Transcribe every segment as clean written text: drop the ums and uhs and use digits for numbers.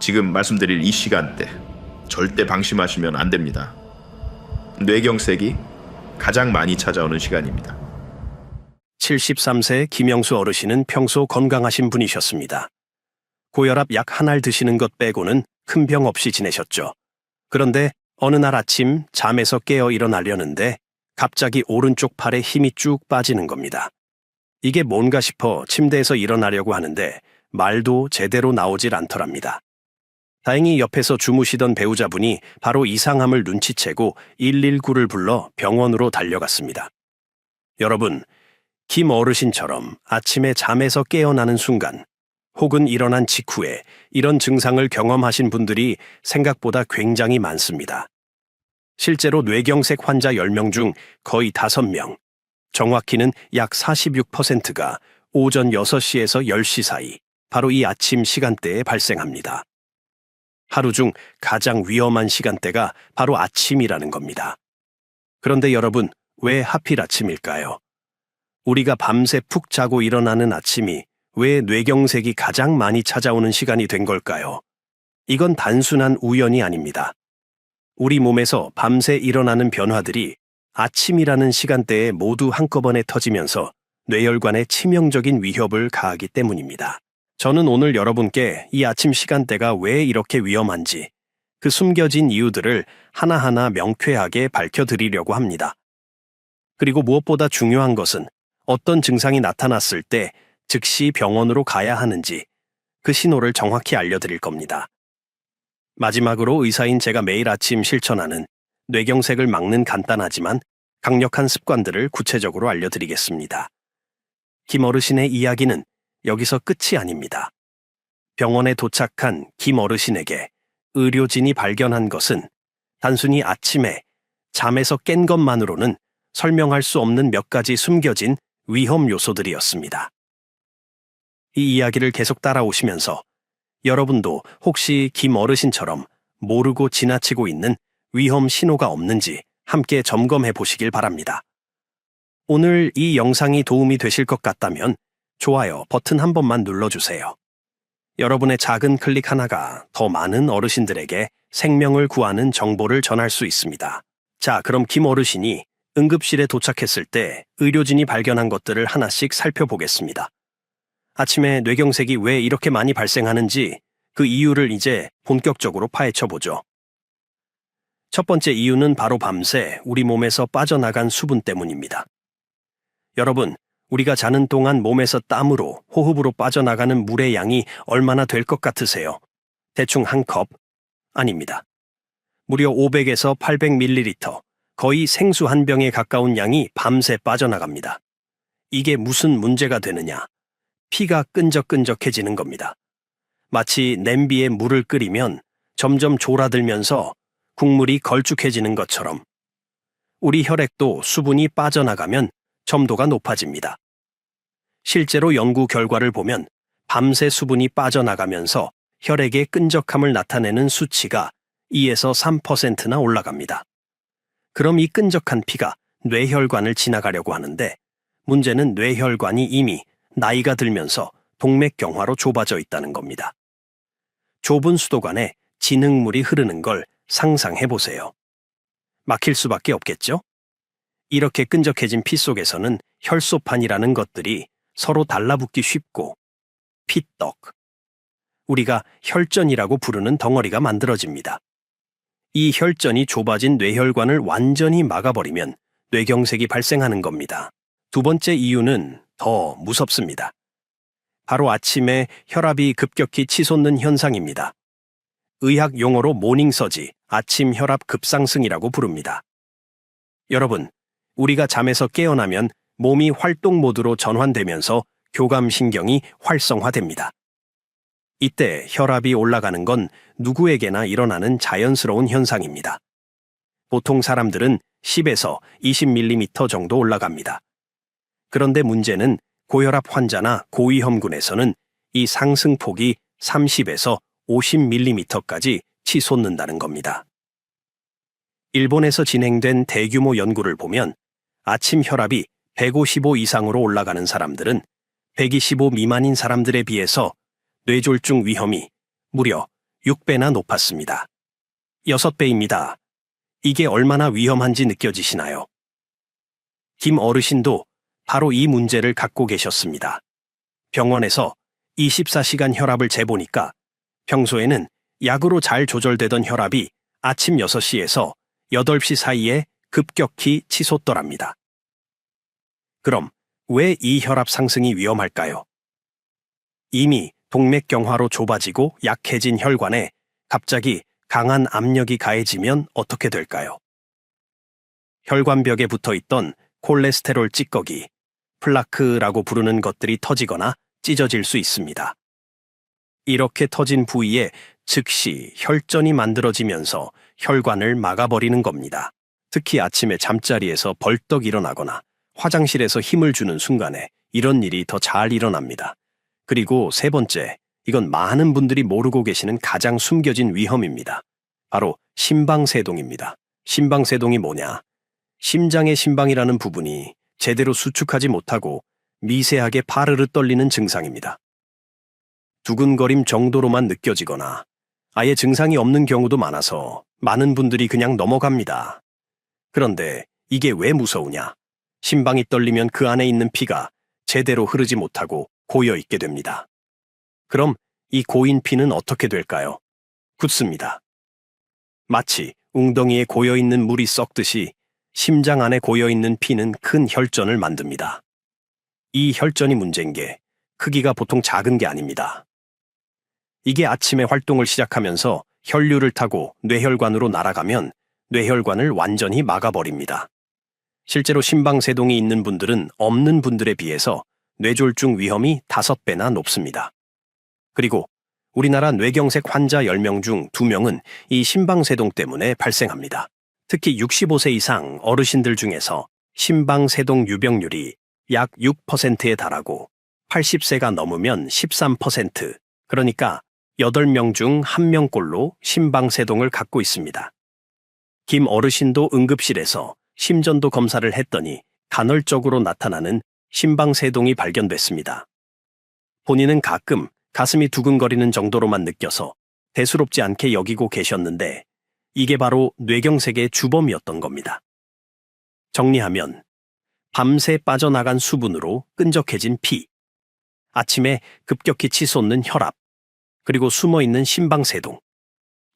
지금 말씀드릴 이 시간대 절대 방심하시면 안 됩니다. 뇌경색이 가장 많이 찾아오는 시간입니다. 73세 김영수 어르신은 평소 건강하신 분이셨습니다. 고혈압 약 한 알 드시는 것 빼고는 큰 병 없이 지내셨죠. 그런데 어느 날 아침 잠에서 깨어 일어나려는데 갑자기 오른쪽 팔에 힘이 쭉 빠지는 겁니다. 이게 뭔가 싶어 침대에서 일어나려고 하는데 말도 제대로 나오질 않더랍니다. 다행히 옆에서 주무시던 배우자분이 바로 이상함을 눈치채고 119를 불러 병원으로 달려갔습니다. 여러분, 김 어르신처럼 아침에 잠에서 깨어나는 순간 혹은 일어난 직후에 이런 증상을 경험하신 분들이 생각보다 굉장히 많습니다. 실제로 뇌경색 환자 10명 중 거의 5명, 정확히는 약 46%가 오전 6시에서 10시 사이, 바로 이 아침 시간대에 발생합니다. 하루 중 가장 위험한 시간대가 바로 아침이라는 겁니다. 그런데 여러분, 왜 하필 아침일까요? 우리가 밤새 푹 자고 일어나는 아침이 왜 뇌경색이 가장 많이 찾아오는 시간이 된 걸까요? 이건 단순한 우연이 아닙니다. 우리 몸에서 밤새 일어나는 변화들이 아침이라는 시간대에 모두 한꺼번에 터지면서 뇌혈관에 치명적인 위협을 가하기 때문입니다. 저는 오늘 여러분께 이 아침 시간대가 왜 이렇게 위험한지 그 숨겨진 이유들을 하나하나 명쾌하게 밝혀드리려고 합니다. 그리고 무엇보다 중요한 것은 어떤 증상이 나타났을 때 즉시 병원으로 가야 하는지 그 신호를 정확히 알려드릴 겁니다. 마지막으로 의사인 제가 매일 아침 실천하는 뇌경색을 막는 간단하지만 강력한 습관들을 구체적으로 알려드리겠습니다. 김 어르신의 이야기는 여기서 끝이 아닙니다. 병원에 도착한 김 어르신에게 의료진이 발견한 것은 단순히 아침에 잠에서 깬 것만으로는 설명할 수 없는 몇 가지 숨겨진 위험 요소들이었습니다. 이 이야기를 계속 따라오시면서 여러분도 혹시 김 어르신처럼 모르고 지나치고 있는 위험 신호가 없는지 함께 점검해 보시길 바랍니다. 오늘 이 영상이 도움이 되실 것 같다면 좋아요 버튼 한 번만 눌러주세요. 여러분의 작은 클릭 하나가 더 많은 어르신들에게 생명을 구하는 정보를 전할 수 있습니다. 자, 그럼 김 어르신이 응급실에 도착했을 때 의료진이 발견한 것들을 하나씩 살펴보겠습니다. 아침에 뇌경색이 왜 이렇게 많이 발생하는지 그 이유를 이제 본격적으로 파헤쳐보죠. 첫 번째 이유는 바로 밤새 우리 몸에서 빠져나간 수분 때문입니다. 여러분, 우리가 자는 동안 몸에서 땀으로, 호흡으로 빠져나가는 물의 양이 얼마나 될 것 같으세요? 대충 한 컵? 아닙니다. 무려 500에서 800ml, 거의 생수 한 병에 가까운 양이 밤새 빠져나갑니다. 이게 무슨 문제가 되느냐? 피가 끈적끈적해지는 겁니다. 마치 냄비에 물을 끓이면 점점 졸아들면서 국물이 걸쭉해지는 것처럼 우리 혈액도 수분이 빠져나가면 점도가 높아집니다. 실제로 연구 결과를 보면 밤새 수분이 빠져나가면서 혈액의 끈적함을 나타내는 수치가 2에서 3%나 올라갑니다. 그럼 이 끈적한 피가 뇌혈관을 지나가려고 하는데 문제는 뇌혈관이 이미 나이가 들면서 동맥경화로 좁아져 있다는 겁니다. 좁은 수도관에 진흙물이 흐르는 걸 상상해 보세요. 막힐 수밖에 없겠죠? 이렇게 끈적해진 피 속에서는 혈소판이라는 것들이 서로 달라붙기 쉽고 피떡, 우리가 혈전이라고 부르는 덩어리가 만들어집니다. 이 혈전이 좁아진 뇌혈관을 완전히 막아버리면 뇌경색이 발생하는 겁니다. 두 번째 이유는 더 무섭습니다. 바로 아침에 혈압이 급격히 치솟는 현상입니다. 의학 용어로 모닝서지, 아침 혈압 급상승이라고 부릅니다. 여러분, 우리가 잠에서 깨어나면 몸이 활동 모드로 전환되면서 교감신경이 활성화됩니다. 이때 혈압이 올라가는 건 누구에게나 일어나는 자연스러운 현상입니다. 보통 사람들은 10에서 20mm 정도 올라갑니다. 그런데 문제는 고혈압 환자나 고위험군에서는 이 상승폭이 30에서 50mm까지 치솟는다는 겁니다. 일본에서 진행된 대규모 연구를 보면 아침 혈압이 155 이상으로 올라가는 사람들은 125 미만인 사람들에 비해서 뇌졸중 위험이 무려 6배나 높았습니다. 6배입니다. 이게 얼마나 위험한지 느껴지시나요? 김 어르신도 바로 이 문제를 갖고 계셨습니다. 병원에서 24시간 혈압을 재보니까 평소에는 약으로 잘 조절되던 혈압이 아침 6시에서 8시 사이에 급격히 치솟더랍니다. 그럼 왜 이 혈압 상승이 위험할까요? 이미 동맥경화로 좁아지고 약해진 혈관에 갑자기 강한 압력이 가해지면 어떻게 될까요? 혈관벽에 붙어 있던 콜레스테롤 찌꺼기, 플라크라고 부르는 것들이 터지거나 찢어질 수 있습니다. 이렇게 터진 부위에 즉시 혈전이 만들어지면서 혈관을 막아버리는 겁니다. 특히 아침에 잠자리에서 벌떡 일어나거나 화장실에서 힘을 주는 순간에 이런 일이 더 잘 일어납니다. 그리고 세 번째, 이건 많은 분들이 모르고 계시는 가장 숨겨진 위험입니다. 바로 심방세동입니다. 심방세동이 뭐냐? 심장의 심방이라는 부분이 제대로 수축하지 못하고 미세하게 파르르 떨리는 증상입니다. 두근거림 정도로만 느껴지거나 아예 증상이 없는 경우도 많아서 많은 분들이 그냥 넘어갑니다. 그런데 이게 왜 무서우냐? 심방이 떨리면 그 안에 있는 피가 제대로 흐르지 못하고 고여 있게 됩니다. 그럼 이 고인 피는 어떻게 될까요? 굳습니다. 마치 웅덩이에 고여 있는 물이 썩듯이 심장 안에 고여 있는 피는 큰 혈전을 만듭니다. 이 혈전이 문제인 게 크기가 보통 작은 게 아닙니다. 이게 아침에 활동을 시작하면서 혈류를 타고 뇌혈관으로 날아가면 뇌혈관을 완전히 막아버립니다. 실제로 심방세동이 있는 분들은 없는 분들에 비해서 뇌졸중 위험이 5배나 높습니다. 그리고 우리나라 뇌경색 환자 10명 중 2명은 이 심방세동 때문에 발생합니다. 특히 65세 이상 어르신들 중에서 심방세동 유병률이 약 6%에 달하고 80세가 넘으면 13%, 그러니까 8명 중 1명꼴로 심방세동을 갖고 있습니다. 김 어르신도 응급실에서 심전도 검사를 했더니 간헐적으로 나타나는 심방세동이 발견됐습니다. 본인은 가끔 가슴이 두근거리는 정도로만 느껴서 대수롭지 않게 여기고 계셨는데 이게 바로 뇌경색의 주범이었던 겁니다. 정리하면 밤새 빠져나간 수분으로 끈적해진 피, 아침에 급격히 치솟는 혈압, 그리고 숨어있는 심방세동.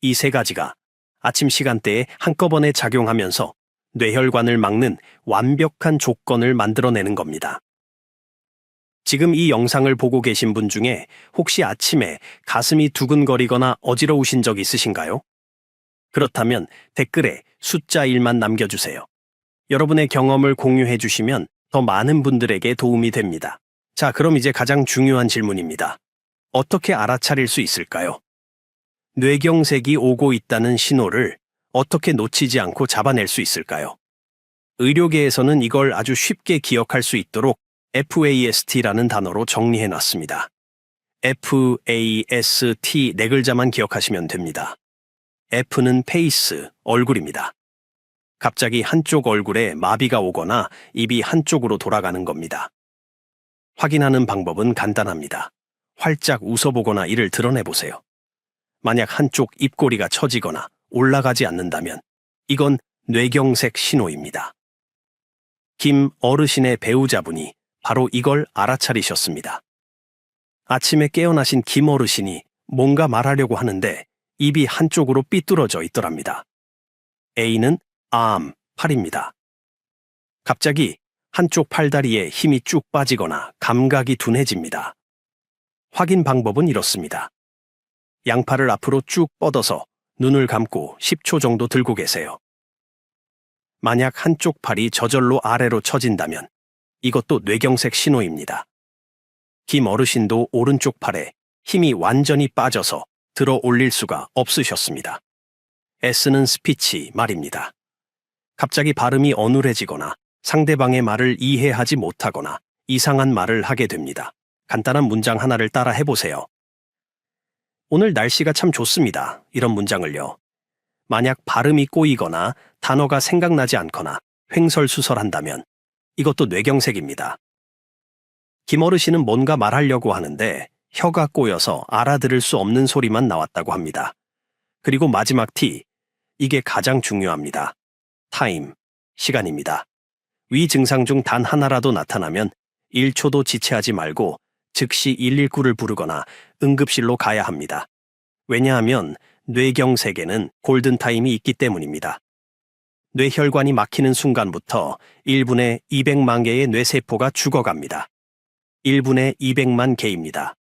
이 세 가지가 아침 시간대에 한꺼번에 작용하면서 뇌혈관을 막는 완벽한 조건을 만들어내는 겁니다. 지금 이 영상을 보고 계신 분 중에 혹시 아침에 가슴이 두근거리거나 어지러우신 적 있으신가요? 그렇다면 댓글에 숫자 1만 남겨주세요. 여러분의 경험을 공유해 주시면 더 많은 분들에게 도움이 됩니다. 자, 그럼 이제 가장 중요한 질문입니다. 어떻게 알아차릴 수 있을까요? 뇌경색이 오고 있다는 신호를 어떻게 놓치지 않고 잡아낼 수 있을까요? 의료계에서는 이걸 아주 쉽게 기억할 수 있도록 FAST라는 단어로 정리해 놨습니다. FAST 네 글자만 기억하시면 됩니다. F는 페이스, 얼굴입니다. 갑자기 한쪽 얼굴에 마비가 오거나 입이 한쪽으로 돌아가는 겁니다. 확인하는 방법은 간단합니다. 활짝 웃어보거나 이를 드러내보세요. 만약 한쪽 입꼬리가 처지거나 올라가지 않는다면 이건 뇌경색 신호입니다. 김 어르신의 배우자분이 바로 이걸 알아차리셨습니다. 아침에 깨어나신 김 어르신이 뭔가 말하려고 하는데 입이 한쪽으로 삐뚤어져 있더랍니다. A는 팔입니다. 갑자기 한쪽 팔다리에 힘이 쭉 빠지거나 감각이 둔해집니다. 확인 방법은 이렇습니다. 양팔을 앞으로 쭉 뻗어서 눈을 감고 10초 정도 들고 계세요. 만약 한쪽 팔이 저절로 아래로 처진다면 이것도 뇌경색 신호입니다. 김 어르신도 오른쪽 팔에 힘이 완전히 빠져서 들어 올릴 수가 없으셨습니다. S는 스피치, 말입니다. 갑자기 발음이 어눌해지거나 상대방의 말을 이해하지 못하거나 이상한 말을 하게 됩니다. 간단한 문장 하나를 따라 해보세요. 오늘 날씨가 참 좋습니다. 이런 문장을요. 만약 발음이 꼬이거나 단어가 생각나지 않거나 횡설수설한다면 이것도 뇌경색입니다. 김 어르신은 뭔가 말하려고 하는데 혀가 꼬여서 알아들을 수 없는 소리만 나왔다고 합니다. 그리고 마지막 T, 이게 가장 중요합니다. 타임, 시간입니다. 위 증상 중 단 하나라도 나타나면 1초도 지체하지 말고 즉시 119를 부르거나 응급실로 가야 합니다. 왜냐하면 뇌경색에는 골든타임이 있기 때문입니다. 뇌혈관이 막히는 순간부터 1분에 200만 개의 뇌세포가 죽어갑니다. 1분에 200만 개입니다.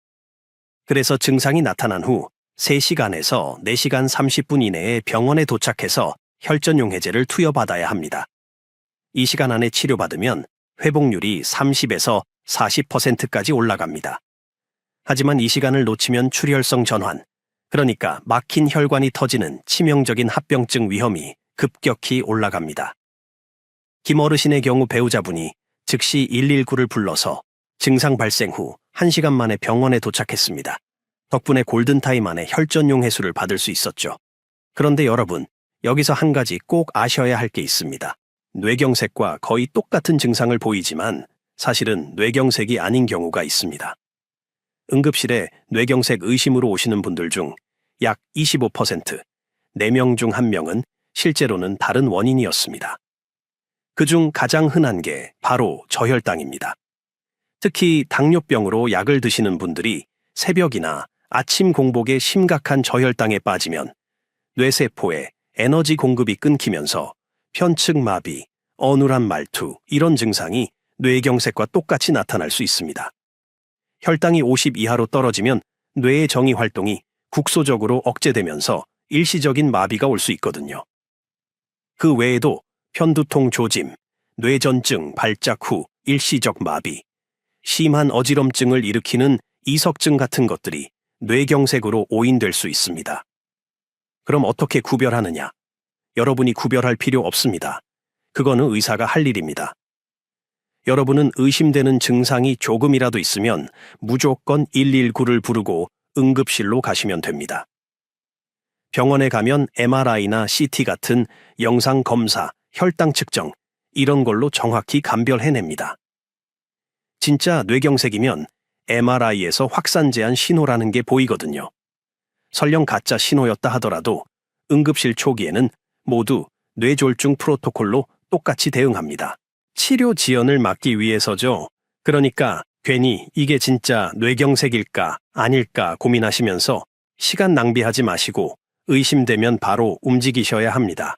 그래서 증상이 나타난 후 3시간에서 4시간 30분 이내에 병원에 도착해서 혈전용해제를 투여받아야 합니다. 이 시간 안에 치료받으면 회복률이 30에서 40%까지 올라갑니다. 하지만 이 시간을 놓치면 출혈성 전환, 그러니까 막힌 혈관이 터지는 치명적인 합병증 위험이 급격히 올라갑니다. 김어르신의 경우 배우자분이 즉시 119를 불러서 증상 발생 후 1시간 만에 병원에 도착했습니다. 덕분에 골든타임 안에 혈전용 해수를 받을 수 있었죠. 그런데 여러분, 여기서 한 가지 꼭 아셔야 할 게 있습니다. 뇌경색과 거의 똑같은 증상을 보이지만 사실은 뇌경색이 아닌 경우가 있습니다. 응급실에 뇌경색 의심으로 오시는 분들 중 약 25%, 4명 중 1명은 실제로는 다른 원인이었습니다. 그중 가장 흔한 게 바로 저혈당입니다. 특히 당뇨병으로 약을 드시는 분들이 새벽이나 아침 공복에 심각한 저혈당에 빠지면 뇌세포에 에너지 공급이 끊기면서 편측 마비, 어눌한 말투, 이런 증상이 뇌경색과 똑같이 나타날 수 있습니다. 혈당이 50 이하로 떨어지면 뇌의 정의 활동이 국소적으로 억제되면서 일시적인 마비가 올 수 있거든요. 그 외에도 편두통 조짐, 뇌전증 발작 후 일시적 마비, 심한 어지럼증을 일으키는 이석증 같은 것들이 뇌경색으로 오인될 수 있습니다. 그럼 어떻게 구별하느냐? 여러분이 구별할 필요 없습니다. 그거는 의사가 할 일입니다. 여러분은 의심되는 증상이 조금이라도 있으면 무조건 119를 부르고 응급실로 가시면 됩니다. 병원에 가면 MRI나 CT 같은 영상 검사, 혈당 측정, 이런 걸로 정확히 감별해냅니다. 진짜 뇌경색이면 MRI에서 확산 제한 신호라는 게 보이거든요. 설령 가짜 신호였다 하더라도 응급실 초기에는 모두 뇌졸중 프로토콜로 똑같이 대응합니다. 치료 지연을 막기 위해서죠. 그러니까 괜히 이게 진짜 뇌경색일까 아닐까 고민하시면서 시간 낭비하지 마시고 의심되면 바로 움직이셔야 합니다.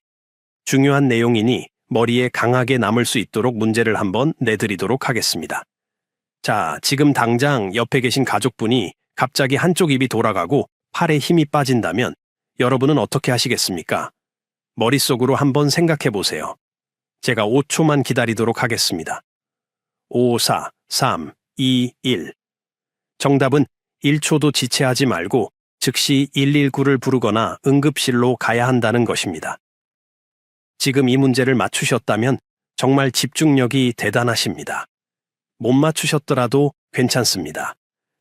중요한 내용이니 머리에 강하게 남을 수 있도록 문제를 한번 내드리도록 하겠습니다. 자, 지금 당장 옆에 계신 가족분이 갑자기 한쪽 입이 돌아가고 팔에 힘이 빠진다면 여러분은 어떻게 하시겠습니까? 머릿속으로 한번 생각해 보세요. 제가 5초만 기다리도록 하겠습니다. 5, 4, 3, 2, 1. 정답은 1초도 지체하지 말고 즉시 119를 부르거나 응급실로 가야 한다는 것입니다. 지금 이 문제를 맞추셨다면 정말 집중력이 대단하십니다. 못 맞추셨더라도 괜찮습니다.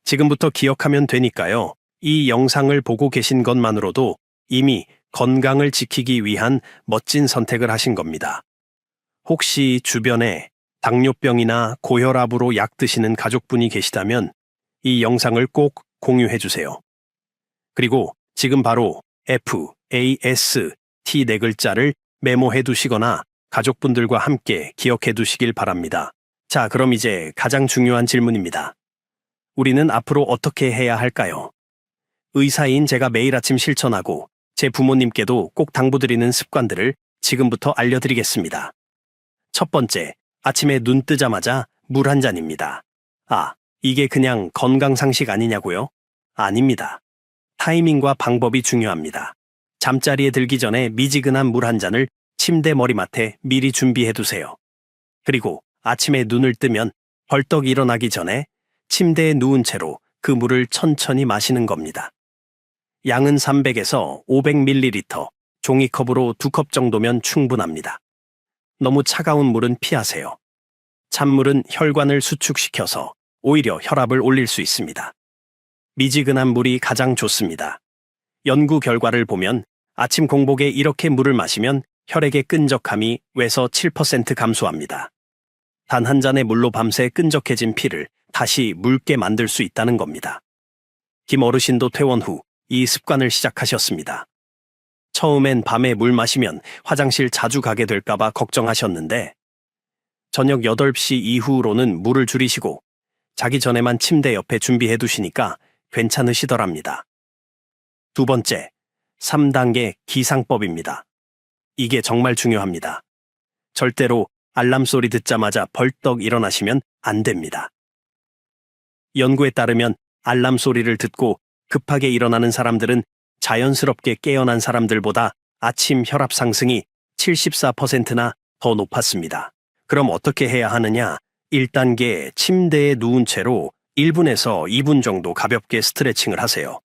지금부터 기억하면 되니까요. 이 영상을 보고 계신 것만으로도 이미 건강을 지키기 위한 멋진 선택을 하신 겁니다. 혹시 주변에 당뇨병이나 고혈압으로 약 드시는 가족분이 계시다면 이 영상을 꼭 공유해 주세요. 그리고 지금 바로 FAST 4글자를 메모해 두시거나 가족분들과 함께 기억해 두시길 바랍니다. 자, 그럼 이제 가장 중요한 질문입니다. 우리는 앞으로 어떻게 해야 할까요? 의사인 제가 매일 아침 실천하고 제 부모님께도 꼭 당부드리는 습관들을 지금부터 알려드리겠습니다. 첫 번째, 아침에 눈 뜨자마자 물 한 잔입니다. 아, 이게 그냥 건강상식 아니냐고요? 아닙니다. 타이밍과 방법이 중요합니다. 잠자리에 들기 전에 미지근한 물 한 잔을 침대 머리맡에 미리 준비해 두세요. 그리고 아침에 눈을 뜨면 벌떡 일어나기 전에 침대에 누운 채로 그 물을 천천히 마시는 겁니다. 양은 300에서 500ml, 종이컵으로 2컵 정도면 충분합니다. 너무 차가운 물은 피하세요. 찬물은 혈관을 수축시켜서 오히려 혈압을 올릴 수 있습니다. 미지근한 물이 가장 좋습니다. 연구 결과를 보면 아침 공복에 이렇게 물을 마시면 혈액의 끈적함이 외서 7% 감소합니다. 단 한 잔의 물로 밤새 끈적해진 피를 다시 묽게 만들 수 있다는 겁니다. 김 어르신도 퇴원 후 이 습관을 시작하셨습니다. 처음엔 밤에 물 마시면 화장실 자주 가게 될까봐 걱정하셨는데 저녁 8시 이후로는 물을 줄이시고 자기 전에만 침대 옆에 준비해 두시니까 괜찮으시더랍니다. 두 번째, 3단계 기상법입니다. 이게 정말 중요합니다. 절대로 알람 소리 듣자마자 벌떡 일어나시면 안 됩니다. 연구에 따르면 알람 소리를 듣고 급하게 일어나는 사람들은 자연스럽게 깨어난 사람들보다 아침 혈압 상승이 74%나 더 높았습니다. 그럼 어떻게 해야 하느냐? 1단계 침대에 누운 채로 1분에서 2분 정도 가볍게 스트레칭을 하세요.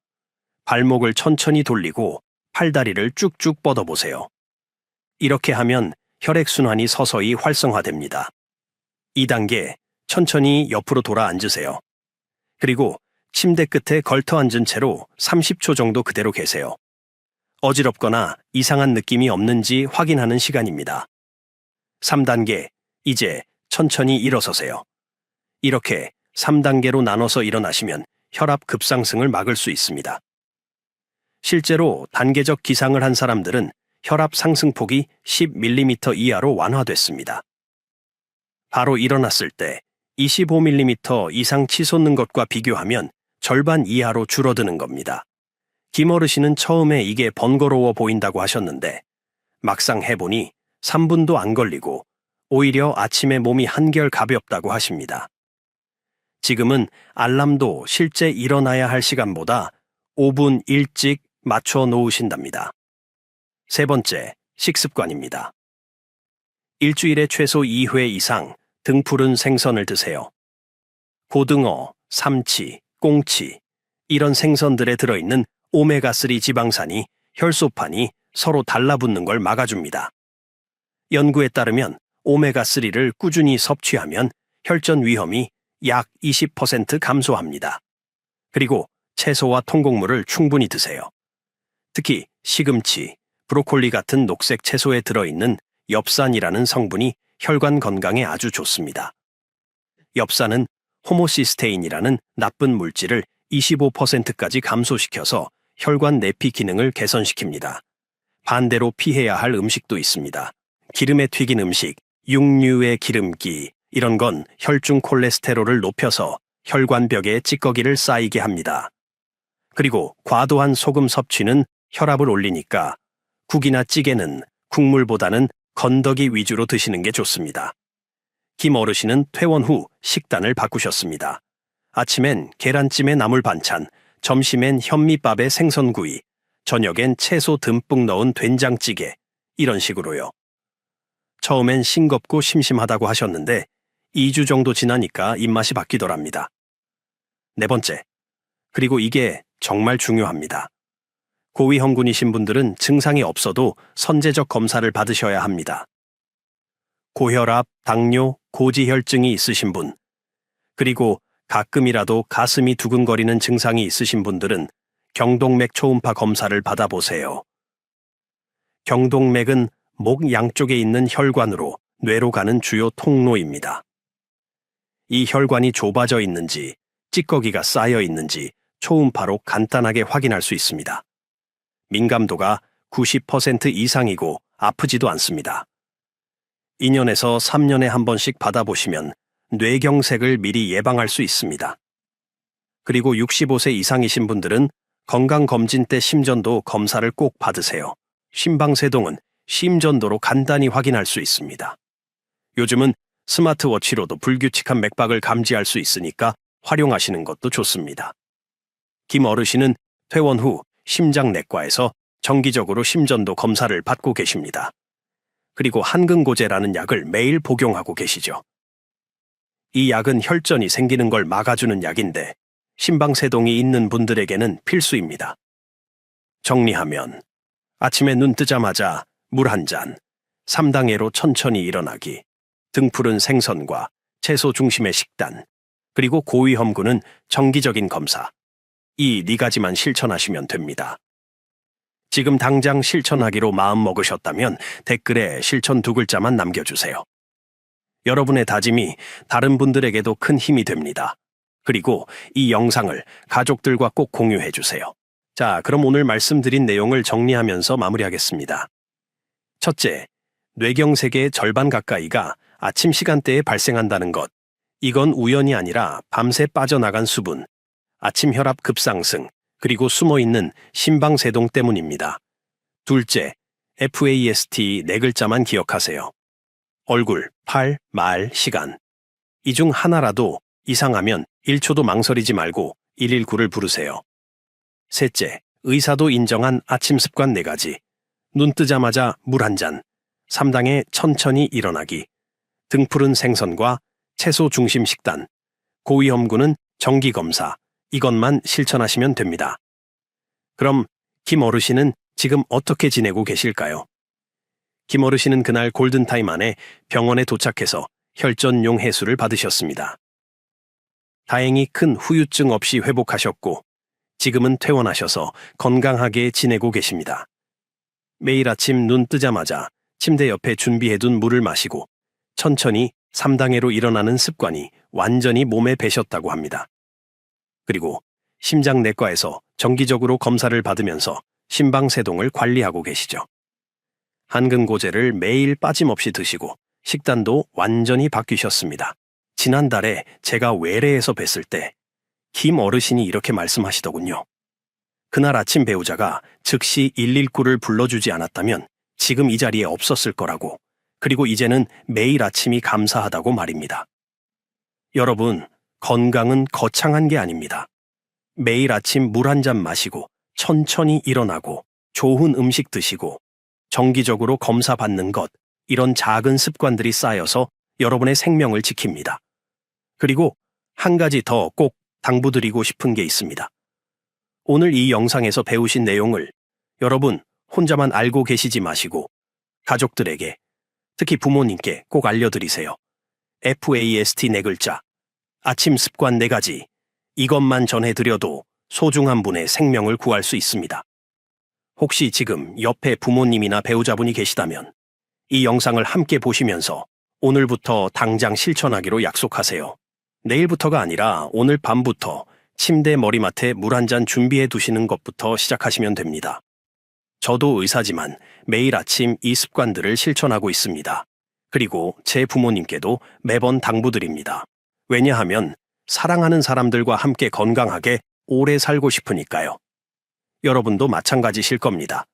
발목을 천천히 돌리고 팔다리를 쭉쭉 뻗어보세요. 이렇게 하면 혈액순환이 서서히 활성화됩니다. 2단계 천천히 옆으로 돌아 앉으세요. 그리고 침대 끝에 걸터 앉은 채로 30초 정도 그대로 계세요. 어지럽거나 이상한 느낌이 없는지 확인하는 시간입니다. 3단계, 이제 천천히 일어서세요. 이렇게 3단계로 나눠서 일어나시면 혈압 급상승을 막을 수 있습니다. 실제로 단계적 기상을 한 사람들은 혈압 상승폭이 10mm 이하로 완화됐습니다. 바로 일어났을 때 25mm 이상 치솟는 것과 비교하면 절반 이하로 줄어드는 겁니다. 김 어르신은 처음에 이게 번거로워 보인다고 하셨는데 막상 해보니 3분도 안 걸리고 오히려 아침에 몸이 한결 가볍다고 하십니다. 지금은 알람도 실제 일어나야 할 시간보다 5분 일찍 맞춰 놓으신답니다. 세 번째, 식습관입니다. 일주일에 최소 2회 이상 등푸른 생선을 드세요. 고등어, 삼치, 꽁치, 이런 생선들에 들어있는 오메가3 지방산이 혈소판이 서로 달라붙는 걸 막아줍니다. 연구에 따르면 오메가3를 꾸준히 섭취하면 혈전 위험이 약 20% 감소합니다. 그리고 채소와 통곡물을 충분히 드세요. 특히 시금치, 브로콜리 같은 녹색 채소에 들어있는 엽산이라는 성분이 혈관 건강에 아주 좋습니다. 엽산은 호모시스테인이라는 나쁜 물질을 25%까지 감소시켜서 혈관 내피 기능을 개선시킵니다. 반대로 피해야 할 음식도 있습니다. 기름에 튀긴 음식, 육류의 기름기, 이런 건 혈중 콜레스테롤을 높여서 혈관벽에 찌꺼기를 쌓이게 합니다. 그리고 과도한 소금 섭취는 혈압을 올리니까 국이나 찌개는 국물보다는 건더기 위주로 드시는 게 좋습니다. 김 어르신은 퇴원 후 식단을 바꾸셨습니다. 아침엔 계란찜에 나물 반찬, 점심엔 현미밥에 생선구이, 저녁엔 채소 듬뿍 넣은 된장찌개, 이런 식으로요. 처음엔 싱겁고 심심하다고 하셨는데 2주 정도 지나니까 입맛이 바뀌더랍니다. 네 번째, 그리고 이게 정말 중요합니다. 고위험군이신 분들은 증상이 없어도 선제적 검사를 받으셔야 합니다. 고혈압, 당뇨, 고지혈증이 있으신 분, 그리고 가끔이라도 가슴이 두근거리는 증상이 있으신 분들은 경동맥 초음파 검사를 받아보세요. 경동맥은 목 양쪽에 있는 혈관으로 뇌로 가는 주요 통로입니다. 이 혈관이 좁아져 있는지, 찌꺼기가 쌓여 있는지 초음파로 간단하게 확인할 수 있습니다. 민감도가 90% 이상이고 아프지도 않습니다. 2년에서 3년에 한 번씩 받아보시면 뇌경색을 미리 예방할 수 있습니다. 그리고 65세 이상이신 분들은 건강검진 때 심전도 검사를 꼭 받으세요. 심방세동은 심전도로 간단히 확인할 수 있습니다. 요즘은 스마트워치로도 불규칙한 맥박을 감지할 수 있으니까 활용하시는 것도 좋습니다. 김 어르신은 퇴원 후 심장내과에서 정기적으로 심전도 검사를 받고 계십니다. 그리고 한근고제라는 약을 매일 복용하고 계시죠. 이 약은 혈전이 생기는 걸 막아주는 약인데 심방세동이 있는 분들에게는 필수입니다. 정리하면 아침에 눈 뜨자마자 물 한 잔, 3단계로 천천히 일어나기, 등푸른 생선과 채소 중심의 식단, 그리고 고위험군은 정기적인 검사, 이 4가지만 실천하시면 됩니다. 지금 당장 실천하기로 마음먹으셨다면 댓글에 실천 2글자만 남겨주세요. 여러분의 다짐이 다른 분들에게도 큰 힘이 됩니다. 그리고 이 영상을 가족들과 꼭 공유해주세요. 자, 그럼 오늘 말씀드린 내용을 정리하면서 마무리하겠습니다. 첫째, 뇌경색의 절반 가까이가 아침 시간대에 발생한다는 것. 이건 우연이 아니라 밤새 빠져나간 수분, 아침 혈압 급상승, 그리고 숨어있는 심방세동 때문입니다. 둘째, FAST 네 글자만 기억하세요. 얼굴, 팔, 말, 시간. 이 중 하나라도 이상하면 1초도 망설이지 말고 119를 부르세요. 셋째, 의사도 인정한 아침 습관 4가지. 눈 뜨자마자 물 한 잔, 3당에 천천히 일어나기, 등푸른 생선과 채소 중심 식단, 고위험군은 정기검사, 이것만 실천하시면 됩니다. 그럼 김 어르신은 지금 어떻게 지내고 계실까요? 김 어르신은 그날 골든타임 안에 병원에 도착해서 혈전용 해수를 받으셨습니다. 다행히 큰 후유증 없이 회복하셨고 지금은 퇴원하셔서 건강하게 지내고 계십니다. 매일 아침 눈 뜨자마자 침대 옆에 준비해둔 물을 마시고 천천히 3당해로 일어나는 습관이 완전히 몸에 배셨다고 합니다. 그리고 심장내과에서 정기적으로 검사를 받으면서 심방세동을 관리하고 계시죠. 한근고제를 매일 빠짐없이 드시고 식단도 완전히 바뀌셨습니다. 지난달에 제가 외래에서 뵀을 때 김 어르신이 이렇게 말씀하시더군요. 그날 아침 배우자가 즉시 119를 불러주지 않았다면 지금 이 자리에 없었을 거라고, 그리고 이제는 매일 아침이 감사하다고 말입니다. 여러분, 건강은 거창한 게 아닙니다. 매일 아침 물 한 잔 마시고 천천히 일어나고 좋은 음식 드시고 정기적으로 검사 받는 것, 이런 작은 습관들이 쌓여서 여러분의 생명을 지킵니다. 그리고 한 가지 더 꼭 당부드리고 싶은 게 있습니다. 오늘 이 영상에서 배우신 내용을 여러분 혼자만 알고 계시지 마시고 가족들에게, 특히 부모님께 꼭 알려드리세요. FAST 네 글자, 아침 습관 4가지, 이것만 전해드려도 소중한 분의 생명을 구할 수 있습니다. 혹시 지금 옆에 부모님이나 배우자분이 계시다면 이 영상을 함께 보시면서 오늘부터 당장 실천하기로 약속하세요. 내일부터가 아니라 오늘 밤부터 침대 머리맡에 물 한 잔 준비해 두시는 것부터 시작하시면 됩니다. 저도 의사지만 매일 아침 이 습관들을 실천하고 있습니다. 그리고 제 부모님께도 매번 당부드립니다. 왜냐하면 사랑하는 사람들과 함께 건강하게 오래 살고 싶으니까요. 여러분도 마찬가지실 겁니다.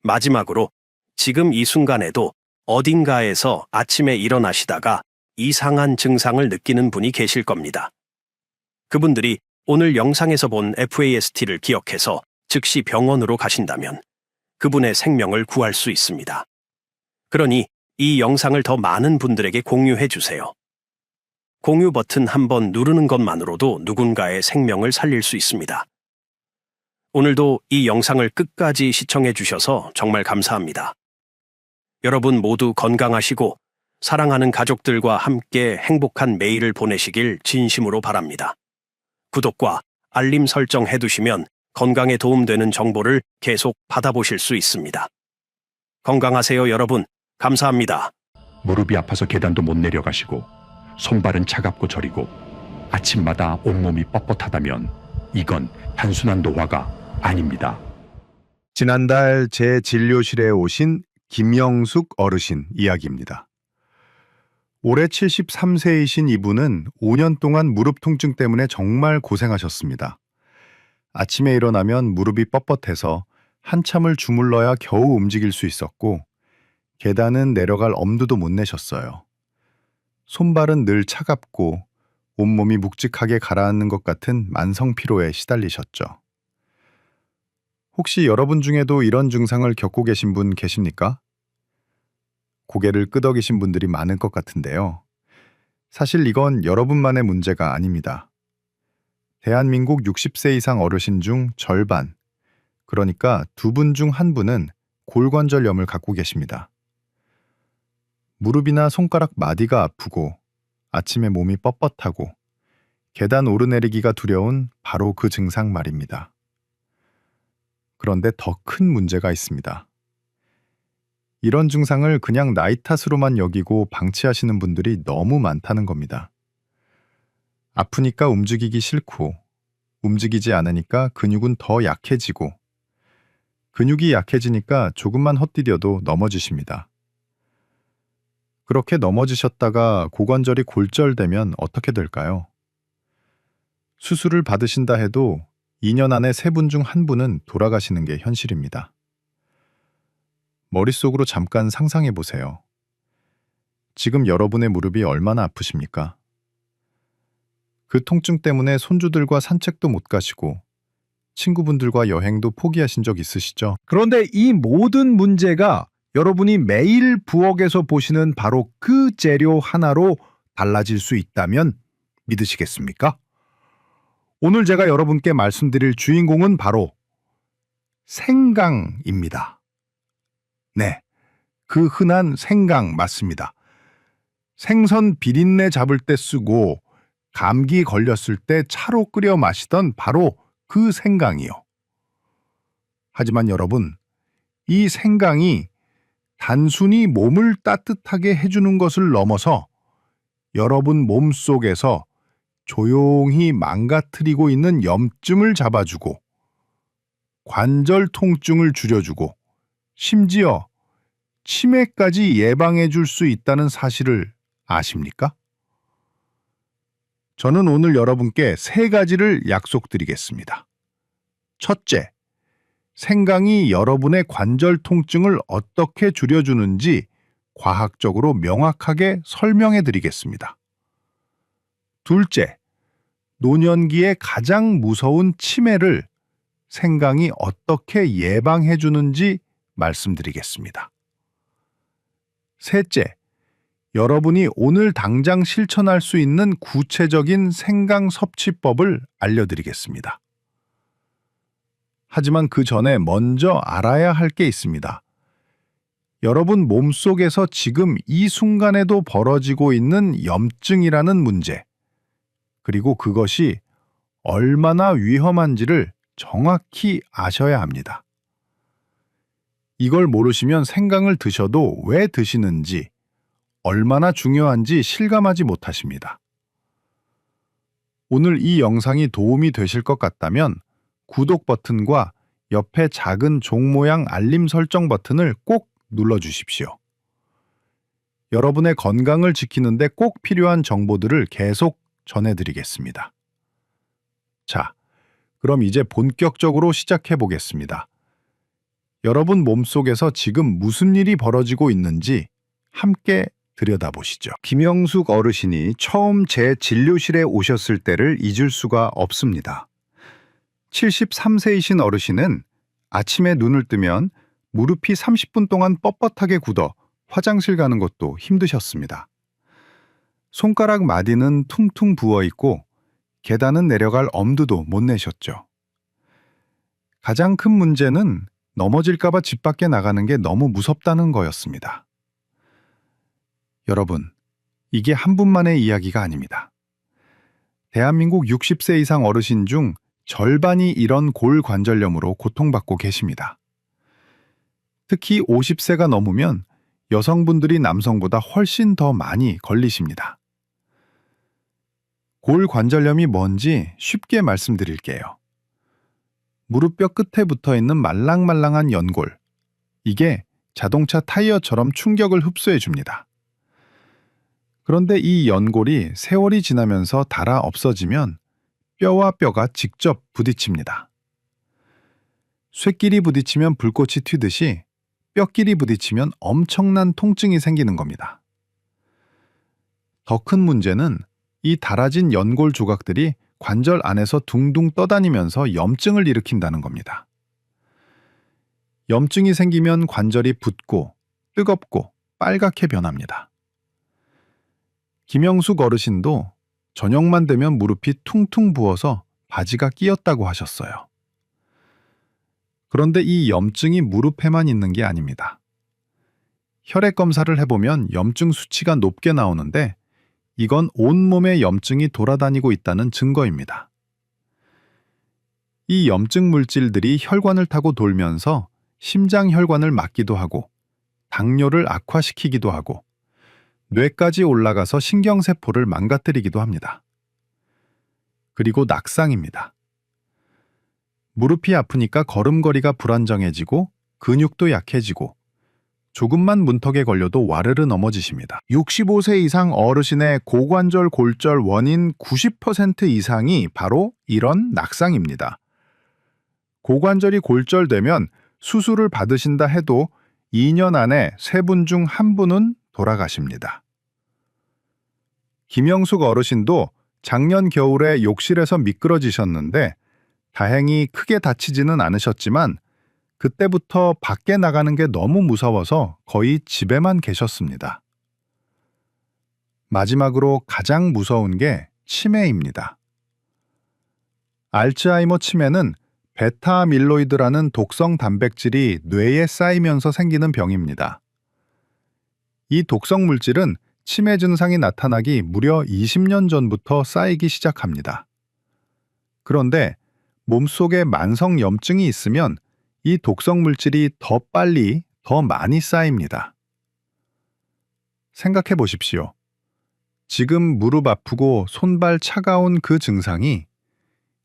마지막으로 지금 이 순간에도 어딘가에서 아침에 일어나시다가 이상한 증상을 느끼는 분이 계실 겁니다. 그분들이 오늘 영상에서 본 FAST를 기억해서 즉시 병원으로 가신다면 그분의 생명을 구할 수 있습니다. 그러니 이 영상을 더 많은 분들에게 공유해 주세요. 공유 버튼 한번 누르는 것만으로도 누군가의 생명을 살릴 수 있습니다. 오늘도 이 영상을 끝까지 시청해 주셔서 정말 감사합니다. 여러분 모두 건강하시고 사랑하는 가족들과 함께 행복한 매일을 보내시길 진심으로 바랍니다. 구독과 알림 설정 해두시면 건강에 도움되는 정보를 계속 받아보실 수 있습니다. 건강하세요, 여러분. 감사합니다. 무릎이 아파서 계단도 못 내려가시고 손발은 차갑고 저리고 아침마다 온몸이 뻣뻣하다면 이건 단순한 노화가 아닙니다. 지난달 제 진료실에 오신 김영숙 어르신 이야기입니다. 올해 73세이신 이분은 5년 동안 무릎 통증 때문에 정말 고생하셨습니다. 아침에 일어나면 무릎이 뻣뻣해서 한참을 주물러야 겨우 움직일 수 있었고 계단은 내려갈 엄두도 못 내셨어요. 손발은 늘 차갑고 온몸이 묵직하게 가라앉는 것 같은 만성 피로에 시달리셨죠. 혹시 여러분 중에도 이런 증상을 겪고 계신 분 계십니까? 고개를 끄덕이신 분들이 많을 것 같은데요. 사실 이건 여러분만의 문제가 아닙니다. 대한민국 60세 이상 어르신 중 절반, 그러니까 2분 중 1분은 골관절염을 갖고 계십니다. 무릎이나 손가락 마디가 아프고 아침에 몸이 뻣뻣하고 계단 오르내리기가 두려운 바로 그 증상 말입니다. 그런데 더 큰 문제가 있습니다. 이런 증상을 그냥 나이 탓으로만 여기고 방치하시는 분들이 너무 많다는 겁니다. 아프니까 움직이기 싫고 움직이지 않으니까 근육은 더 약해지고, 근육이 약해지니까 조금만 헛디뎌도 넘어지십니다. 그렇게 넘어지셨다가 고관절이 골절되면 어떻게 될까요? 수술을 받으신다 해도 2년 안에 3분 중 1분은 돌아가시는 게 현실입니다. 머릿속으로 잠깐 상상해 보세요. 지금 여러분의 무릎이 얼마나 아프십니까? 그 통증 때문에 손주들과 산책도 못 가시고 친구분들과 여행도 포기하신 적 있으시죠? 그런데 이 모든 문제가 여러분이 매일 부엌에서 보시는 바로 그 재료 하나로 달라질 수 있다면 믿으시겠습니까? 오늘 제가 여러분께 말씀드릴 주인공은 바로 생강입니다. 네, 그 흔한 생강 맞습니다. 생선 비린내 잡을 때 쓰고 감기 걸렸을 때 차로 끓여 마시던 바로 그 생강이요. 하지만 여러분, 이 생강이 단순히 몸을 따뜻하게 해주는 것을 넘어서 여러분 몸속에서 조용히 망가뜨리고 있는 염증을 잡아주고 관절 통증을 줄여주고 심지어 치매까지 예방해 줄 수 있다는 사실을 아십니까? 저는 오늘 여러분께 3가지를 약속드리겠습니다. 첫째, 생강이 여러분의 관절 통증을 어떻게 줄여주는지 과학적으로 명확하게 설명해 드리겠습니다. 둘째, 노년기에 가장 무서운 치매를 생강이 어떻게 예방해 주는지 말씀드리겠습니다. 셋째, 여러분이 오늘 당장 실천할 수 있는 구체적인 생강 섭취법을 알려드리겠습니다. 하지만 그 전에 먼저 알아야 할 게 있습니다. 여러분 몸속에서 지금 이 순간에도 벌어지고 있는 염증이라는 문제, 그리고 그것이 얼마나 위험한지를 정확히 아셔야 합니다. 이걸 모르시면 생강을 드셔도 왜 드시는지, 얼마나 중요한지 실감하지 못하십니다. 오늘 이 영상이 도움이 되실 것 같다면 구독 버튼과 옆에 작은 종 모양 알림 설정 버튼을 꼭 눌러주십시오. 여러분의 건강을 지키는데 꼭 필요한 정보들을 계속 전해드리겠습니다. 자, 그럼 이제 본격적으로 시작해 보겠습니다. 여러분 몸속에서 지금 무슨 일이 벌어지고 있는지 함께 들여다보시죠. 김영숙 어르신이 처음 제 진료실에 오셨을 때를 잊을 수가 없습니다. 73세이신 어르신은 아침에 눈을 뜨면 무릎이 30분 동안 뻣뻣하게 굳어 화장실 가는 것도 힘드셨습니다. 손가락 마디는 퉁퉁 부어 있고 계단은 내려갈 엄두도 못 내셨죠. 가장 큰 문제는 넘어질까봐 집 밖에 나가는 게 너무 무섭다는 거였습니다. 여러분, 이게 한 분만의 이야기가 아닙니다. 대한민국 60세 이상 어르신 중 절반이 이런 골관절염으로 고통받고 계십니다. 특히 50세가 넘으면 여성분들이 남성보다 훨씬 더 많이 걸리십니다. 골관절염이 뭔지 쉽게 말씀드릴게요. 무릎뼈 끝에 붙어 있는 말랑말랑한 연골, 이게 자동차 타이어처럼 충격을 흡수해 줍니다. 그런데 이 연골이 세월이 지나면서 닳아 없어지면 뼈와 뼈가 직접 부딪힙니다. 쇠끼리 부딪히면 불꽃이 튀듯이 뼈끼리 부딪히면 엄청난 통증이 생기는 겁니다. 더 큰 문제는 이 닳아진 연골 조각들이 관절 안에서 둥둥 떠다니면서 염증을 일으킨다는 겁니다. 염증이 생기면 관절이 붓고 뜨겁고 빨갛게 변합니다. 김영숙 어르신도 저녁만 되면 무릎이 퉁퉁 부어서 바지가 끼었다고 하셨어요. 그런데 이 염증이 무릎에만 있는 게 아닙니다. 혈액 검사를 해보면 염증 수치가 높게 나오는데 이건 온몸에 염증이 돌아다니고 있다는 증거입니다. 이 염증 물질들이 혈관을 타고 돌면서 심장 혈관을 막기도 하고 당뇨를 악화시키기도 하고 뇌까지 올라가서 신경세포를 망가뜨리기도 합니다. 그리고 낙상입니다. 무릎이 아프니까 걸음걸이가 불안정해지고 근육도 약해지고 조금만 문턱에 걸려도 와르르 넘어지십니다. 65세 이상 어르신의 고관절 골절 원인 90% 이상이 바로 이런 낙상입니다. 고관절이 골절되면 수술을 받으신다 해도 2년 안에 3분 중 1분은 돌아가십니다. 김영숙 어르신도 작년 겨울에 욕실에서 미끄러지셨는데 다행히 크게 다치지는 않으셨지만 그때부터 밖에 나가는 게 너무 무서워서 거의 집에만 계셨습니다. 마지막으로 가장 무서운 게 치매입니다. 알츠하이머 치매는 베타 아밀로이드라는 독성 단백질이 뇌에 쌓이면서 생기는 병입니다. 이 독성 물질은 치매 증상이 나타나기 무려 20년 전부터 쌓이기 시작합니다. 그런데 몸속에 만성 염증이 있으면 이 독성 물질이 더 빨리, 더 많이 쌓입니다. 생각해 보십시오. 지금 무릎 아프고 손발 차가운 그 증상이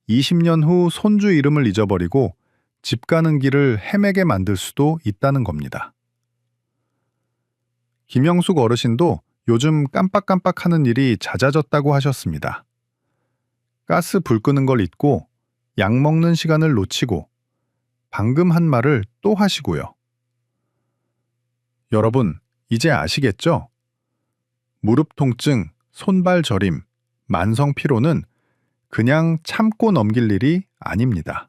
20년 후 손주 이름을 잊어버리고 집 가는 길을 헤매게 만들 수도 있다는 겁니다. 김영숙 어르신도 요즘 깜빡깜빡 하는 일이 잦아졌다고 하셨습니다. 가스 불 끄는 걸 잊고 약 먹는 시간을 놓치고 방금 한 말을 또 하시고요. 여러분, 이제 아시겠죠? 무릎 통증, 손발 저림, 만성 피로는 그냥 참고 넘길 일이 아닙니다.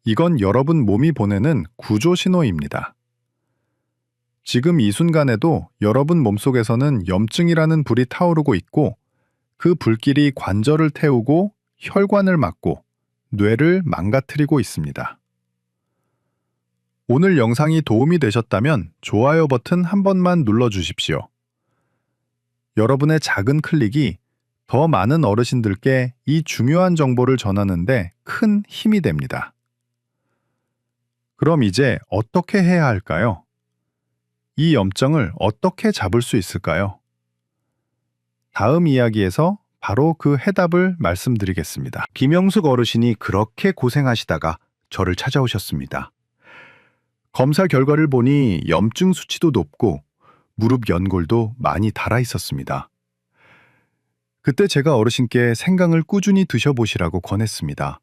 이건 여러분 몸이 보내는 구조 신호입니다. 지금 이 순간에도 여러분 몸속에서는 염증이라는 불이 타오르고 있고 그 불길이 관절을 태우고 혈관을 막고 뇌를 망가뜨리고 있습니다. 오늘 영상이 도움이 되셨다면 좋아요 버튼 한 번만 눌러주십시오. 여러분의 작은 클릭이 더 많은 어르신들께 이 중요한 정보를 전하는데 큰 힘이 됩니다. 그럼 이제 어떻게 해야 할까요? 이 염증을 어떻게 잡을 수 있을까요? 다음 이야기에서 바로 그 해답을 말씀드리겠습니다. 김영숙 어르신이 그렇게 고생하시다가 저를 찾아오셨습니다. 검사 결과를 보니 염증 수치도 높고 무릎 연골도 많이 닳아 있었습니다. 그때 제가 어르신께 생강을 꾸준히 드셔보시라고 권했습니다.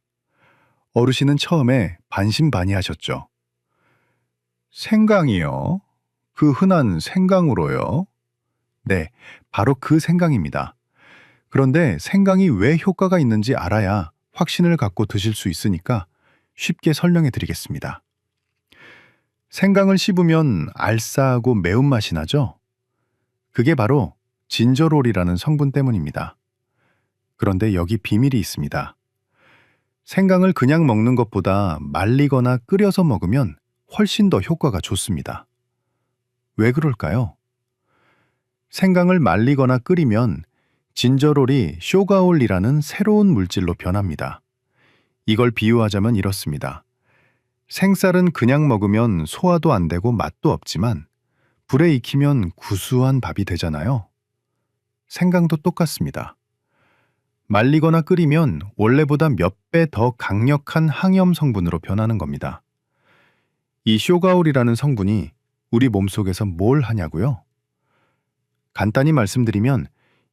어르신은 처음에 반신반의하셨죠. 생강이요? 그 흔한 생강으로요? 네, 바로 그 생강입니다. 그런데 생강이 왜 효과가 있는지 알아야 확신을 갖고 드실 수 있으니까 쉽게 설명해 드리겠습니다. 생강을 씹으면 알싸하고 매운맛이 나죠? 그게 바로 진저롤이라는 성분 때문입니다. 그런데 여기 비밀이 있습니다. 생강을 그냥 먹는 것보다 말리거나 끓여서 먹으면 훨씬 더 효과가 좋습니다. 왜 그럴까요? 생강을 말리거나 끓이면 진저롤이 쇼가올이라는 새로운 물질로 변합니다. 이걸 비유하자면 이렇습니다. 생쌀은 그냥 먹으면 소화도 안 되고 맛도 없지만 불에 익히면 구수한 밥이 되잖아요. 생강도 똑같습니다. 말리거나 끓이면 원래보다 몇 배 더 강력한 항염 성분으로 변하는 겁니다. 이 쇼가올이라는 성분이 우리 몸속에서 뭘 하냐고요? 간단히 말씀드리면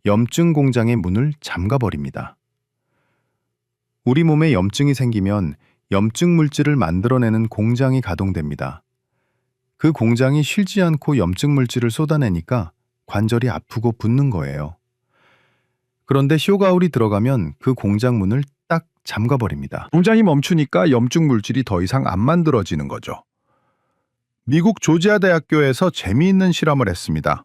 염증 공장의 문을 잠가버립니다. 우리 몸에 염증이 생기면 염증 물질을 만들어내는 공장이 가동됩니다. 그 공장이 쉬지 않고 염증 물질을 쏟아내니까 관절이 아프고 붓는 거예요. 그런데 쇼가울이 들어가면 그 공장 문을 딱 잠가버립니다. 공장이 멈추니까 염증 물질이 더 이상 안 만들어지는 거죠. 미국 조지아 대학교에서 재미있는 실험을 했습니다.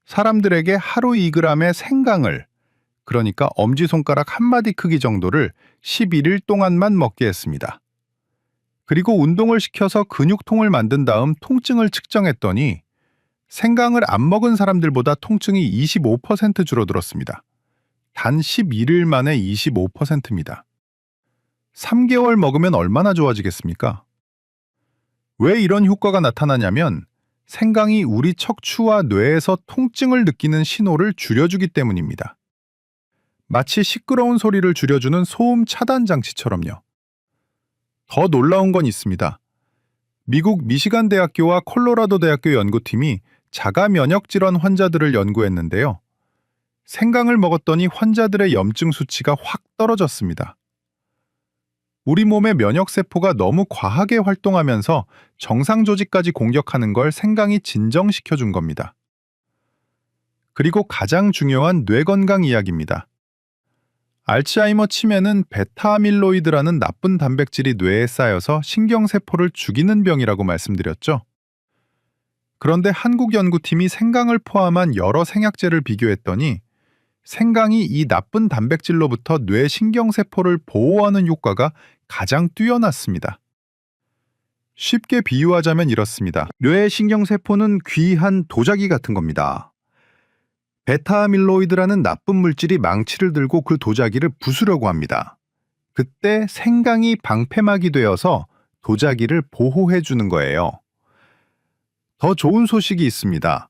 사람들에게 하루 2g의 생강을, 그러니까 엄지손가락 한 마디 크기 정도를 11일 동안만 먹게 했습니다. 그리고 운동을 시켜서 근육통을 만든 다음 통증을 측정했더니 생강을 안 먹은 사람들보다 통증이 25% 줄어들었습니다. 단 11일 만에 25%입니다. 3개월 먹으면 얼마나 좋아지겠습니까? 왜 이런 효과가 나타나냐면 생강이 우리 척추와 뇌에서 통증을 느끼는 신호를 줄여주기 때문입니다. 마치 시끄러운 소리를 줄여주는 소음 차단 장치처럼요. 더 놀라운 건 있습니다. 미국 미시간 대학교와 콜로라도 대학교 연구팀이 자가 면역 질환 환자들을 연구했는데요. 생강을 먹었더니 환자들의 염증 수치가 확 떨어졌습니다. 우리 몸의 면역세포가 너무 과하게 활동하면서 정상 조직까지 공격하는 걸 생강이 진정시켜 준 겁니다. 그리고 가장 중요한 뇌 건강 이야기입니다. 알츠하이머 치매는 베타아밀로이드라는 나쁜 단백질이 뇌에 쌓여서 신경세포를 죽이는 병이라고 말씀드렸죠. 그런데 한국 연구팀이 생강을 포함한 여러 생약제를 비교했더니 생강이 이 나쁜 단백질로부터 뇌 신경세포를 보호하는 효과가 가장 뛰어났습니다. 쉽게 비유하자면 이렇습니다. 뇌 신경세포는 귀한 도자기 같은 겁니다. 베타아밀로이드라는 나쁜 물질이 망치를 들고 그 도자기를 부수려고 합니다. 그때 생강이 방패막이 되어서 도자기를 보호해 주는 거예요. 더 좋은 소식이 있습니다.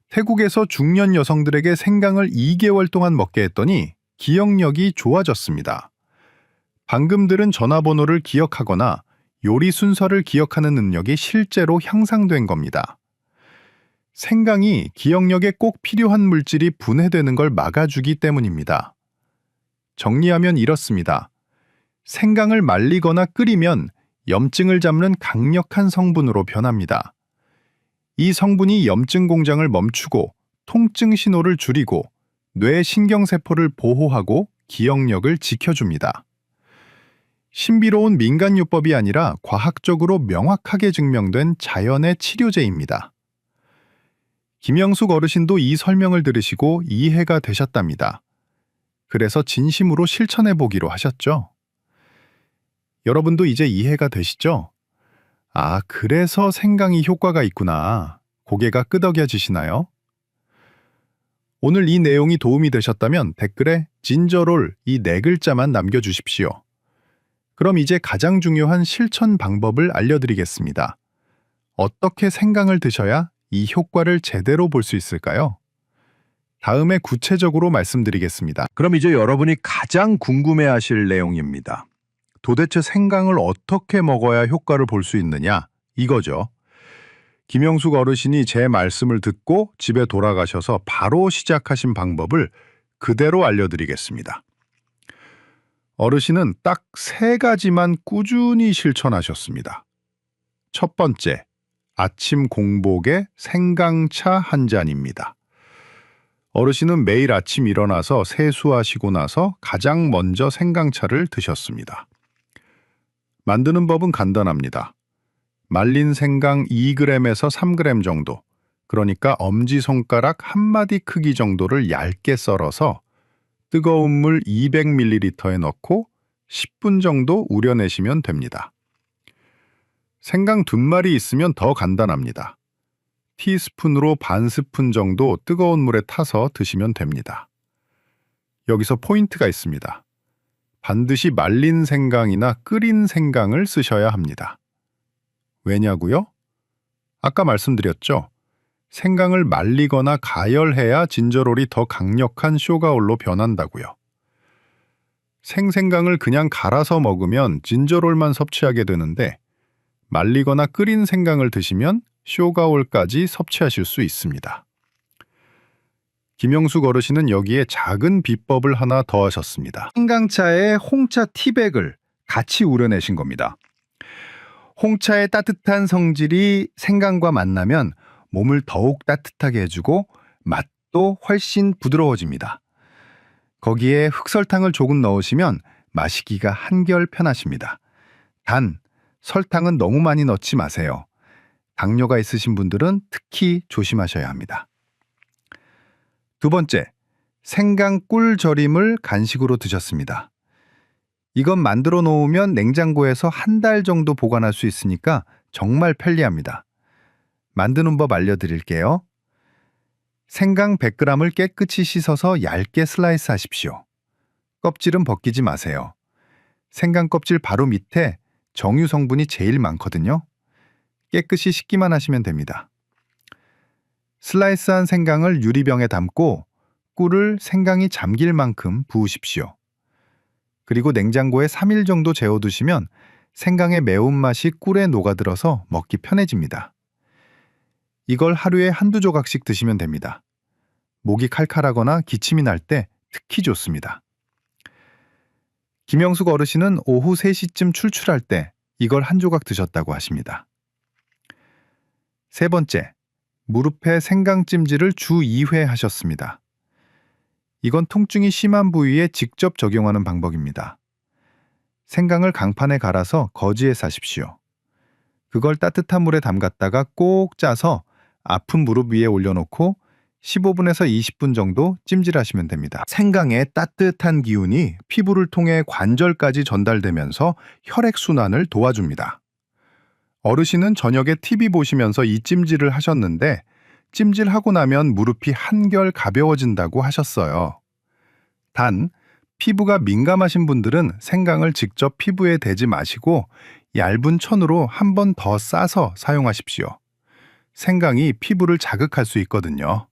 태국에서 중년 여성들에게 생강을 2개월 동안 먹게 했더니 기억력이 좋아졌습니다. 방금 들은 전화번호를 기억하거나 요리 순서를 기억하는 능력이 실제로 향상된 겁니다. 생강이 기억력에 꼭 필요한 물질이 분해되는 걸 막아주기 때문입니다. 정리하면 이렇습니다. 생강을 말리거나 끓이면 염증을 잡는 강력한 성분으로 변합니다. 이 성분이 염증 공장을 멈추고 통증 신호를 줄이고 뇌 신경세포를 보호하고 기억력을 지켜줍니다. 신비로운 민간요법이 아니라 과학적으로 명확하게 증명된 자연의 치료제입니다. 김영숙 어르신도 이 설명을 들으시고 이해가 되셨답니다. 그래서 진심으로 실천해 보기로 하셨죠. 여러분도 이제 이해가 되시죠? 아, 그래서 생강이 효과가 있구나. 고개가 끄덕여지시나요? 오늘 이 내용이 도움이 되셨다면 댓글에 진저롤 이 4글자만 남겨주십시오. 그럼 이제 가장 중요한 실천 방법을 알려드리겠습니다. 어떻게 생강을 드셔야 이 효과를 제대로 볼 수 있을까요? 다음에 구체적으로 말씀드리겠습니다. 그럼 이제 여러분이 가장 궁금해하실 내용입니다. 도대체 생강을 어떻게 먹어야 효과를 볼 수 있느냐? 이거죠. 김영숙 어르신이 제 말씀을 듣고 집에 돌아가셔서 바로 시작하신 방법을 그대로 알려드리겠습니다. 어르신은 딱 3가지만 꾸준히 실천하셨습니다. 첫 번째, 아침 공복에 생강차 한 잔입니다. 어르신은 매일 아침 일어나서 세수하시고 나서 가장 먼저 생강차를 드셨습니다. 만드는 법은 간단합니다. 말린 생강 2g에서 3g 정도, 그러니까 엄지손가락 한 마디 크기 정도를 얇게 썰어서 뜨거운 물 200ml에 넣고 10분 정도 우려내시면 됩니다. 생강 2마리 있으면 더 간단합니다. 티스푼으로 반 스푼 정도 뜨거운 물에 타서 드시면 됩니다. 여기서 포인트가 있습니다. 반드시 말린 생강이나 끓인 생강을 쓰셔야 합니다. 왜냐고요? 아까 말씀드렸죠. 생강을 말리거나 가열해야 진저롤이 더 강력한 쇼가올로 변한다고요. 생생강을 그냥 갈아서 먹으면 진저롤만 섭취하게 되는데 말리거나 끓인 생강을 드시면 쇼가올까지 섭취하실 수 있습니다. 김영숙 어르신은 여기에 작은 비법을 하나 더하셨습니다. 생강차에 홍차 티백을 같이 우려내신 겁니다. 홍차의 따뜻한 성질이 생강과 만나면 몸을 더욱 따뜻하게 해주고 맛도 훨씬 부드러워집니다. 거기에 흑설탕을 조금 넣으시면 마시기가 한결 편하십니다. 단, 설탕은 너무 많이 넣지 마세요. 당뇨가 있으신 분들은 특히 조심하셔야 합니다. 두 번째, 생강 꿀 절임을 간식으로 드셨습니다. 이건 만들어 놓으면 냉장고에서 1달 정도 보관할 수 있으니까 정말 편리합니다. 만드는 법 알려드릴게요. 생강 100g을 깨끗이 씻어서 얇게 슬라이스 하십시오. 껍질은 벗기지 마세요. 생강 껍질 바로 밑에 정유 성분이 제일 많거든요. 깨끗이 씻기만 하시면 됩니다. 슬라이스한 생강을 유리병에 담고 꿀을 생강이 잠길 만큼 부으십시오. 그리고 냉장고에 3일 정도 재워두시면 생강의 매운맛이 꿀에 녹아들어서 먹기 편해집니다. 이걸 하루에 한두 조각씩 드시면 됩니다. 목이 칼칼하거나 기침이 날 때 특히 좋습니다. 김영숙 어르신은 오후 3시쯤 출출할 때 이걸 한 조각 드셨다고 하십니다. 세 번째, 무릎에 생강찜질을 주 2회 하셨습니다. 이건 통증이 심한 부위에 직접 적용하는 방법입니다. 생강을 강판에 갈아서 거지에 싸십시오. 그걸 따뜻한 물에 담갔다가 꼭 짜서 아픈 무릎 위에 올려놓고 15분에서 20분 정도 찜질하시면 됩니다. 생강의 따뜻한 기운이 피부를 통해 관절까지 전달되면서 혈액순환을 도와줍니다. 어르신은 저녁에 TV 보시면서 이 찜질을 하셨는데 찜질하고 나면 무릎이 한결 가벼워진다고 하셨어요. 단, 피부가 민감하신 분들은 생강을 직접 피부에 대지 마시고 얇은 천으로 한 번 더 싸서 사용하십시오. 생강이 피부를 자극할 수 있거든요.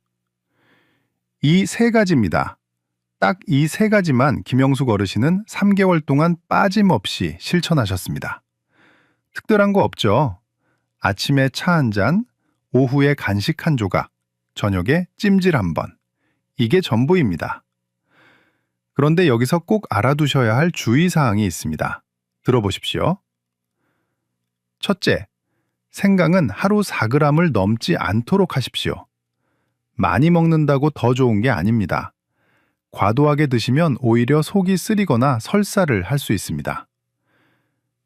이 세 가지입니다. 딱 이 세 가지만 김영숙 어르신은 3개월 동안 빠짐없이 실천하셨습니다. 특별한 거 없죠? 아침에 차 한 잔, 오후에 간식 한 조각, 저녁에 찜질 한 번. 이게 전부입니다. 그런데 여기서 꼭 알아두셔야 할 주의사항이 있습니다. 들어보십시오. 첫째, 생강은 하루 4g을 넘지 않도록 하십시오. 많이 먹는다고 더 좋은 게 아닙니다. 과도하게 드시면 오히려 속이 쓰리거나 설사를 할 수 있습니다.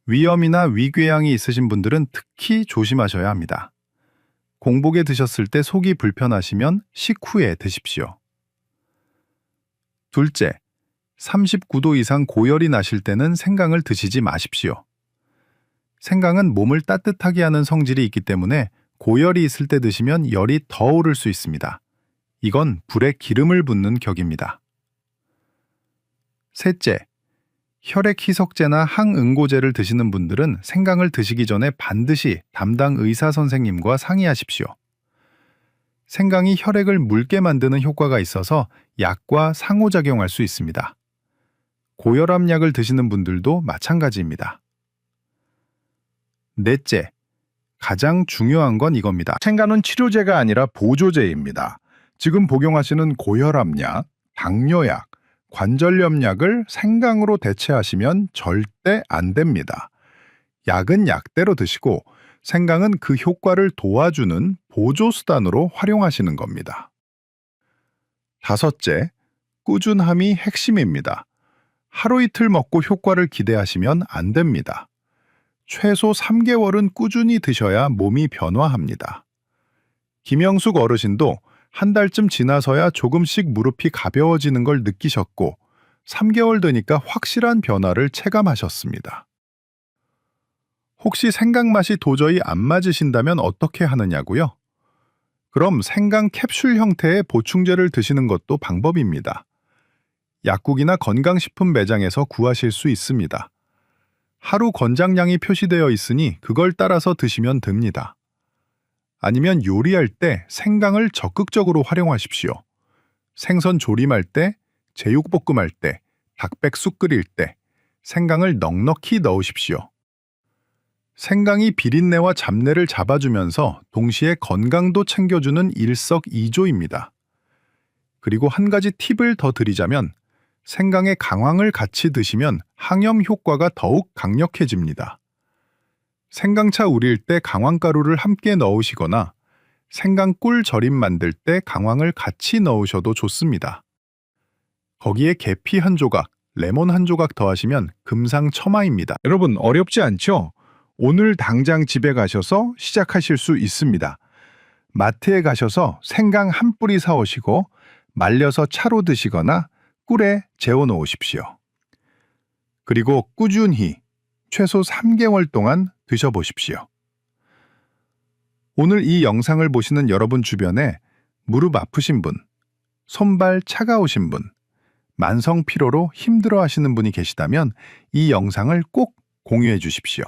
위염이나 위궤양이 있으신 분들은 특히 조심하셔야 합니다. 공복에 드셨을 때 속이 불편하시면 식후에 드십시오. 둘째, 39도 이상 고열이 나실 때는 생강을 드시지 마십시오. 생강은 몸을 따뜻하게 하는 성질이 있기 때문에 고열이 있을 때 드시면 열이 더 오를 수 있습니다. 이건 불에 기름을 붓는 격입니다. 셋째, 혈액 희석제나 항응고제를 드시는 분들은 생강을 드시기 전에 반드시 담당 의사 선생님과 상의하십시오. 생강이 혈액을 묽게 만드는 효과가 있어서 약과 상호작용할 수 있습니다. 고혈압 약을 드시는 분들도 마찬가지입니다. 넷째, 가장 중요한 건 이겁니다. 생강은 치료제가 아니라 보조제입니다. 지금 복용하시는 고혈압약, 당뇨약, 관절염약을 생강으로 대체하시면 절대 안 됩니다. 약은 약대로 드시고 생강은 그 효과를 도와주는 보조수단으로 활용하시는 겁니다. 다섯째, 꾸준함이 핵심입니다. 하루 이틀 먹고 효과를 기대하시면 안 됩니다. 최소 3개월은 꾸준히 드셔야 몸이 변화합니다. 김영숙 어르신도 한 달쯤 지나서야 조금씩 무릎이 가벼워지는 걸 느끼셨고 3개월 되니까 확실한 변화를 체감하셨습니다. 혹시 생강 맛이 도저히 안 맞으신다면 어떻게 하느냐고요? 그럼 생강 캡슐 형태의 보충제를 드시는 것도 방법입니다. 약국이나 건강식품 매장에서 구하실 수 있습니다. 하루 권장량이 표시되어 있으니 그걸 따라서 드시면 됩니다. 아니면 요리할 때 생강을 적극적으로 활용하십시오. 생선 조림할 때, 제육볶음할 때, 닭백숙 끓일 때 생강을 넉넉히 넣으십시오. 생강이 비린내와 잡내를 잡아주면서 동시에 건강도 챙겨주는 일석이조입니다. 그리고 한 가지 팁을 더 드리자면 생강의 강황을 같이 드시면 항염 효과가 더욱 강력해집니다. 생강차 우릴 때 강황가루를 함께 넣으시거나 생강꿀 절임 만들 때 강황을 같이 넣으셔도 좋습니다. 거기에 계피 한 조각, 레몬 한 조각 더하시면 금상첨화입니다. 여러분 어렵지 않죠? 오늘 당장 집에 가셔서 시작하실 수 있습니다. 마트에 가셔서 생강 한 뿌리 사오시고 말려서 차로 드시거나 꿀에 재워 놓으십시오. 그리고 꾸준히 최소 3개월 동안 드셔보십시오. 오늘 이 영상을 보시는 여러분 주변에 무릎 아프신 분, 손발 차가우신 분, 만성 피로로 힘들어 하시는 분이 계시다면 이 영상을 꼭 공유해 주십시오.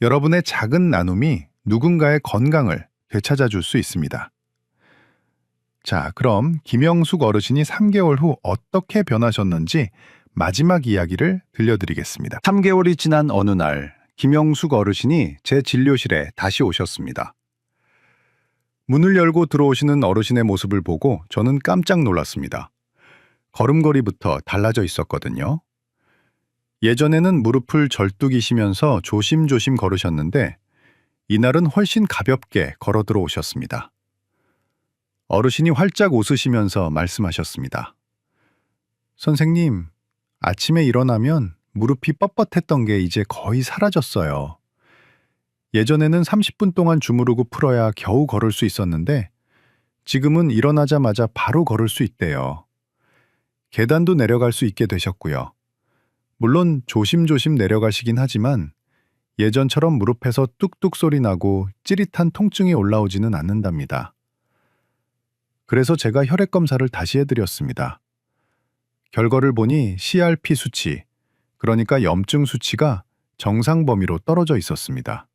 여러분의 작은 나눔이 누군가의 건강을 되찾아 줄 수 있습니다. 자, 그럼 김영숙 어르신이 3개월 후 어떻게 변하셨는지 마지막 이야기를 들려드리겠습니다. 3개월이 지난 어느 날 김영숙 어르신이 제 진료실에 다시 오셨습니다. 문을 열고 들어오시는 어르신의 모습을 보고 저는 깜짝 놀랐습니다. 걸음걸이부터 달라져 있었거든요. 예전에는 무릎을 절뚝이시면서 조심조심 걸으셨는데 이날은 훨씬 가볍게 걸어 들어오셨습니다. 어르신이 활짝 웃으시면서 말씀하셨습니다. 선생님, 아침에 일어나면 무릎이 뻣뻣했던 게 이제 거의 사라졌어요. 예전에는 30분 동안 주무르고 풀어야 겨우 걸을 수 있었는데 지금은 일어나자마자 바로 걸을 수 있대요. 계단도 내려갈 수 있게 되셨고요. 물론 조심조심 내려가시긴 하지만 예전처럼 무릎에서 뚝뚝 소리 나고 찌릿한 통증이 올라오지는 않는답니다. 그래서 제가 혈액 검사를 다시 해드렸습니다. 결과를 보니 CRP 수치, 그러니까 염증 수치가 정상 범위로 떨어져 있었습니다.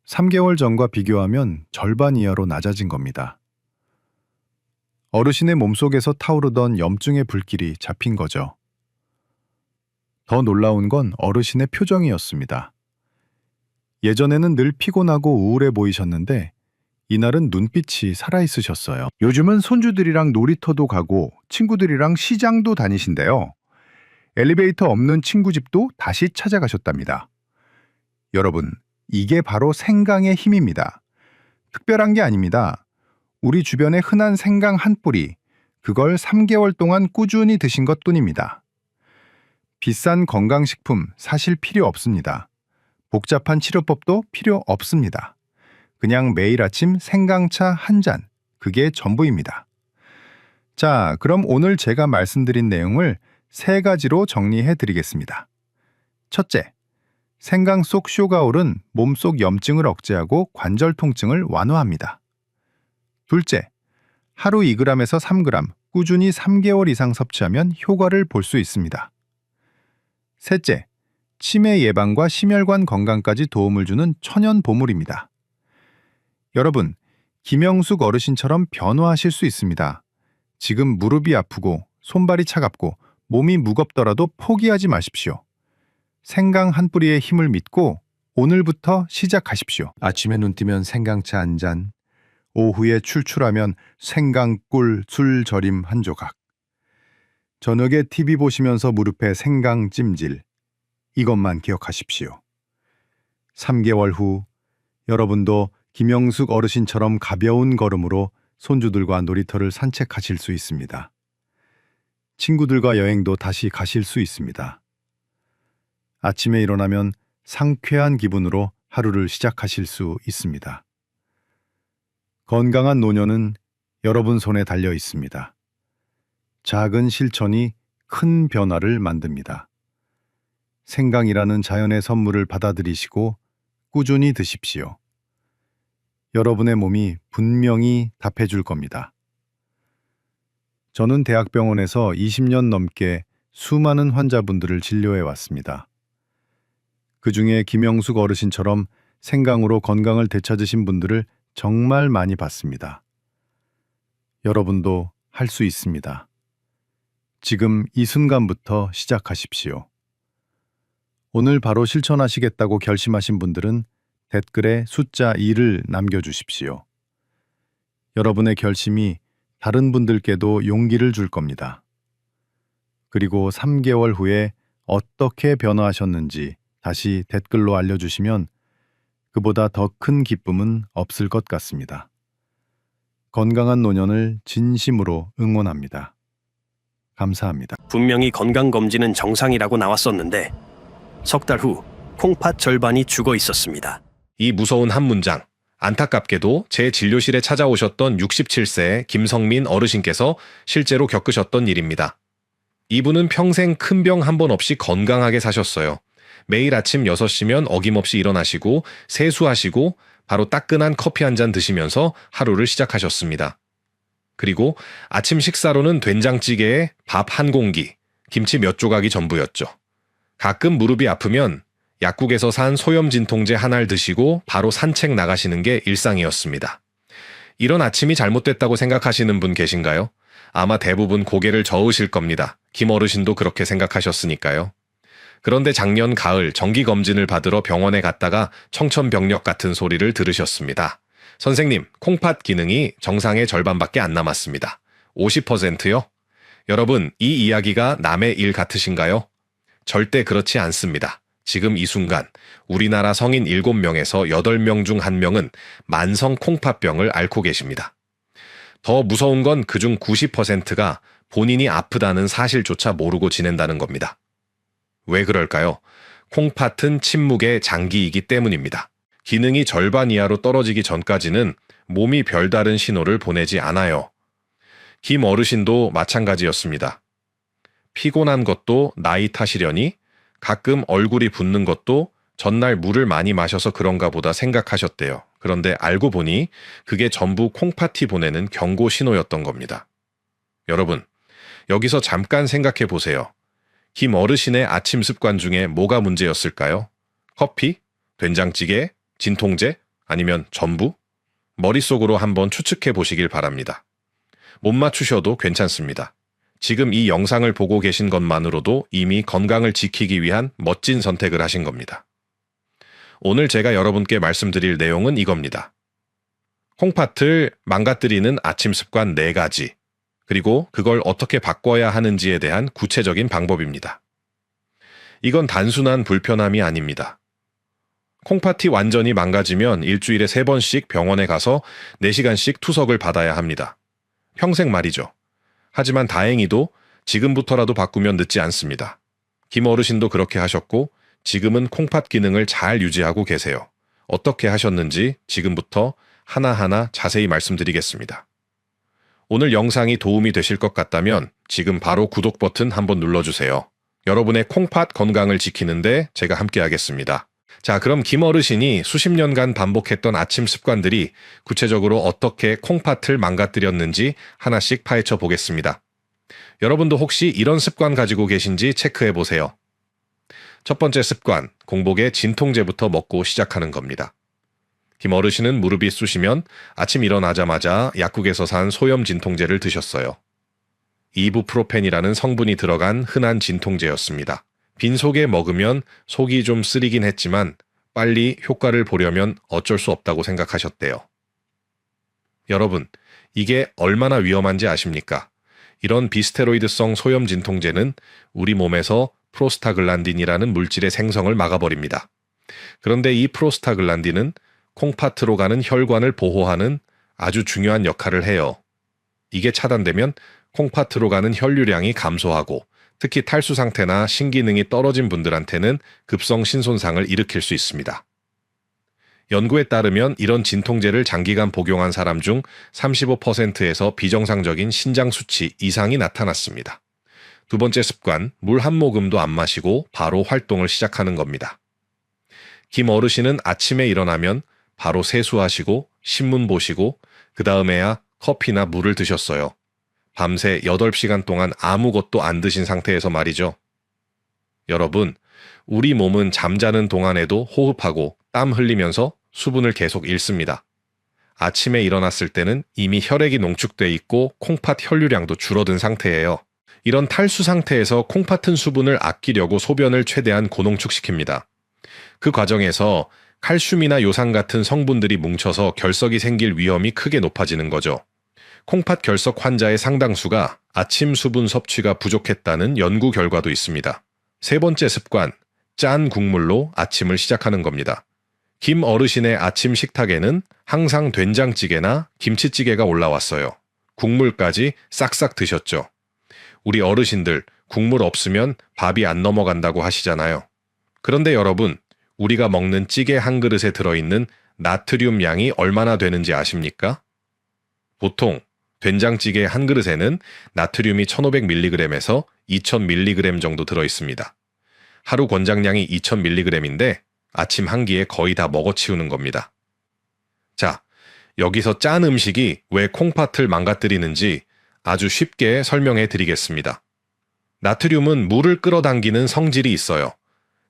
3개월 전과 비교하면 절반 이하로 낮아진 겁니다. 어르신의 몸속에서 타오르던 염증의 불길이 잡힌 거죠. 더 놀라운 건 어르신의 표정이었습니다. 예전에는 늘 피곤하고 우울해 보이셨는데 이날은 눈빛이 살아있으셨어요. 요즘은 손주들이랑 놀이터도 가고 친구들이랑 시장도 다니신대요. 엘리베이터 없는 친구 집도 다시 찾아가셨답니다. 여러분, 이게 바로 생강의 힘입니다. 특별한 게 아닙니다. 우리 주변에 흔한 생강 한 뿌리, 그걸 3개월 동안 꾸준히 드신 것뿐입니다. 비싼 건강식품 사실 필요 없습니다. 복잡한 치료법도 필요 없습니다. 그냥 매일 아침 생강차 한 잔, 그게 전부입니다. 자, 그럼 오늘 제가 말씀드린 내용을 3가지로 정리해 드리겠습니다. 첫째, 생강 속 쇼가올은 몸속 염증을 억제하고 관절 통증을 완화합니다. 둘째, 하루 2g에서 3g 꾸준히 3개월 이상 섭취하면 효과를 볼 수 있습니다. 셋째, 치매 예방과 심혈관 건강까지 도움을 주는 천연 보물입니다. 여러분, 김영숙 어르신처럼 변화하실 수 있습니다. 지금 무릎이 아프고 손발이 차갑고 몸이 무겁더라도 포기하지 마십시오. 생강 한 뿌리의 힘을 믿고 오늘부터 시작하십시오. 아침에 눈 뜨면 생강차 한 잔, 오후에 출출하면 생강꿀 술 절임 한 조각, 저녁에 TV 보시면서 무릎에 생강 찜질, 이것만 기억하십시오. 3개월 후 여러분도 김영숙 어르신처럼 가벼운 걸음으로 손주들과 놀이터를 산책하실 수 있습니다. 친구들과 여행도 다시 가실 수 있습니다. 아침에 일어나면 상쾌한 기분으로 하루를 시작하실 수 있습니다. 건강한 노년은 여러분 손에 달려 있습니다. 작은 실천이 큰 변화를 만듭니다. 생강이라는 자연의 선물을 받아들이시고 꾸준히 드십시오. 여러분의 몸이 분명히 답해줄 겁니다. 저는 대학병원에서 20년 넘게 수많은 환자분들을 진료해 왔습니다. 그 중에 김영숙 어르신처럼 생강으로 건강을 되찾으신 분들을 정말 많이 봤습니다. 여러분도 할 수 있습니다. 지금 이 순간부터 시작하십시오. 오늘 바로 실천하시겠다고 결심하신 분들은 댓글에 숫자 2를 남겨주십시오. 여러분의 결심이 다른 분들께도 용기를 줄 겁니다. 그리고 3개월 후에 어떻게 변화하셨는지 다시 댓글로 알려주시면 그보다 더 큰 기쁨은 없을 것 같습니다. 건강한 노년을 진심으로 응원합니다. 감사합니다. 분명히 건강검진은 정상이라고 나왔었는데 석 달 후 콩팥 절반이 죽어 있었습니다. 이 무서운 한 문장, 안타깝게도 제 진료실에 찾아오셨던 67세 김성민 어르신께서 실제로 겪으셨던 일입니다. 이분은 평생 큰 병 한 번 없이 건강하게 사셨어요. 매일 아침 6시면 어김없이 일어나시고 세수하시고 바로 따끈한 커피 한 잔 드시면서 하루를 시작하셨습니다. 그리고 아침 식사로는 된장찌개에 밥 한 공기, 김치 몇 조각이 전부였죠. 가끔 무릎이 아프면 약국에서 산 소염 진통제 하나를 드시고 바로 산책 나가시는 게 일상이었습니다. 이런 아침이 잘못됐다고 생각하시는 분 계신가요? 아마 대부분 고개를 저으실 겁니다. 김 어르신도 그렇게 생각하셨으니까요. 그런데 작년 가을 정기검진을 받으러 병원에 갔다가 청천벽력 같은 소리를 들으셨습니다. 선생님, 콩팥 기능이 정상의 절반밖에 안 남았습니다. 50%요? 여러분, 이 이야기가 남의 일 같으신가요? 절대 그렇지 않습니다. 지금 이 순간 우리나라 성인 7명에서 8명 중 1명은 만성 콩팥병을 앓고 계십니다. 더 무서운 건 그중 90%가 본인이 아프다는 사실조차 모르고 지낸다는 겁니다. 왜 그럴까요? 콩팥은 침묵의 장기이기 때문입니다. 기능이 절반 이하로 떨어지기 전까지는 몸이 별다른 신호를 보내지 않아요. 김 어르신도 마찬가지였습니다. 피곤한 것도 나이 탓이려니 가끔 얼굴이 붓는 것도 전날 물을 많이 마셔서 그런가 보다 생각하셨대요. 그런데 알고 보니 그게 전부 콩팥이 보내는 경고 신호였던 겁니다. 여러분, 여기서 잠깐 생각해 보세요. 김 어르신의 아침 습관 중에 뭐가 문제였을까요? 커피? 된장찌개? 진통제? 아니면 전부? 머릿속으로 한번 추측해 보시길 바랍니다. 못 맞추셔도 괜찮습니다. 지금 이 영상을 보고 계신 것만으로도 이미 건강을 지키기 위한 멋진 선택을 하신 겁니다. 오늘 제가 여러분께 말씀드릴 내용은 이겁니다. 콩팥을 망가뜨리는 아침 습관 4가지, 그리고 그걸 어떻게 바꿔야 하는지에 대한 구체적인 방법입니다. 이건 단순한 불편함이 아닙니다. 콩팥이 완전히 망가지면 일주일에 3번씩 병원에 가서 4시간씩 투석을 받아야 합니다. 평생 말이죠. 하지만 다행히도 지금부터라도 바꾸면 늦지 않습니다. 김 어르신도 그렇게 하셨고 지금은 콩팥 기능을 잘 유지하고 계세요. 어떻게 하셨는지 지금부터 하나하나 자세히 말씀드리겠습니다. 오늘 영상이 도움이 되실 것 같다면 지금 바로 구독 버튼 한번 눌러주세요. 여러분의 콩팥 건강을 지키는데 제가 함께 하겠습니다. 자, 그럼 김 어르신이 수십 년간 반복했던 아침 습관들이 구체적으로 어떻게 콩팥을 망가뜨렸는지 하나씩 파헤쳐 보겠습니다. 여러분도 혹시 이런 습관 가지고 계신지 체크해 보세요. 첫 번째 습관, 공복에 진통제부터 먹고 시작하는 겁니다. 김 어르신은 무릎이 쑤시면 아침 일어나자마자 약국에서 산 소염 진통제를 드셨어요. 이부프로펜이라는 성분이 들어간 흔한 진통제였습니다. 빈속에 먹으면 속이 좀 쓰리긴 했지만 빨리 효과를 보려면 어쩔 수 없다고 생각하셨대요. 여러분, 이게 얼마나 위험한지 아십니까? 이런 비스테로이드성 소염 진통제는 우리 몸에서 프로스타글란딘이라는 물질의 생성을 막아버립니다. 그런데 이 프로스타글란딘은 콩팥으로 가는 혈관을 보호하는 아주 중요한 역할을 해요. 이게 차단되면 콩팥으로 가는 혈류량이 감소하고 특히 탈수 상태나 신기능이 떨어진 분들한테는 급성 신손상을 일으킬 수 있습니다. 연구에 따르면 이런 진통제를 장기간 복용한 사람 중 35%에서 비정상적인 신장 수치 이상이 나타났습니다. 두 번째 습관, 물 한 모금도 안 마시고 바로 활동을 시작하는 겁니다. 김 어르신은 아침에 일어나면 바로 세수하시고 신문 보시고 그 다음에야 커피나 물을 드셨어요. 밤새 8시간 동안 아무것도 안 드신 상태에서 말이죠. 여러분, 우리 몸은 잠자는 동안에도 호흡하고 땀 흘리면서 수분을 계속 잃습니다. 아침에 일어났을 때는 이미 혈액이 농축돼 있고 콩팥 혈류량도 줄어든 상태예요. 이런 탈수 상태에서 콩팥은 수분을 아끼려고 소변을 최대한 고농축시킵니다. 그 과정에서 칼슘이나 요산 같은 성분들이 뭉쳐서 결석이 생길 위험이 크게 높아지는 거죠. 콩팥 결석 환자의 상당수가 아침 수분 섭취가 부족했다는 연구 결과도 있습니다. 세 번째 습관, 짠 국물로 아침을 시작하는 겁니다. 김 어르신의 아침 식탁에는 항상 된장찌개나 김치찌개가 올라왔어요. 국물까지 싹싹 드셨죠. 우리 어르신들 국물 없으면 밥이 안 넘어간다고 하시잖아요. 그런데 여러분, 우리가 먹는 찌개 한 그릇에 들어있는 나트륨 양이 얼마나 되는지 아십니까? 보통 된장찌개 한 그릇에는 나트륨이 1500mg에서 2000mg 정도 들어있습니다. 하루 권장량이 2000mg인데 아침 한 끼에 거의 다 먹어치우는 겁니다. 자, 여기서 짠 음식이 왜 콩팥을 망가뜨리는지 아주 쉽게 설명해 드리겠습니다. 나트륨은 물을 끌어당기는 성질이 있어요.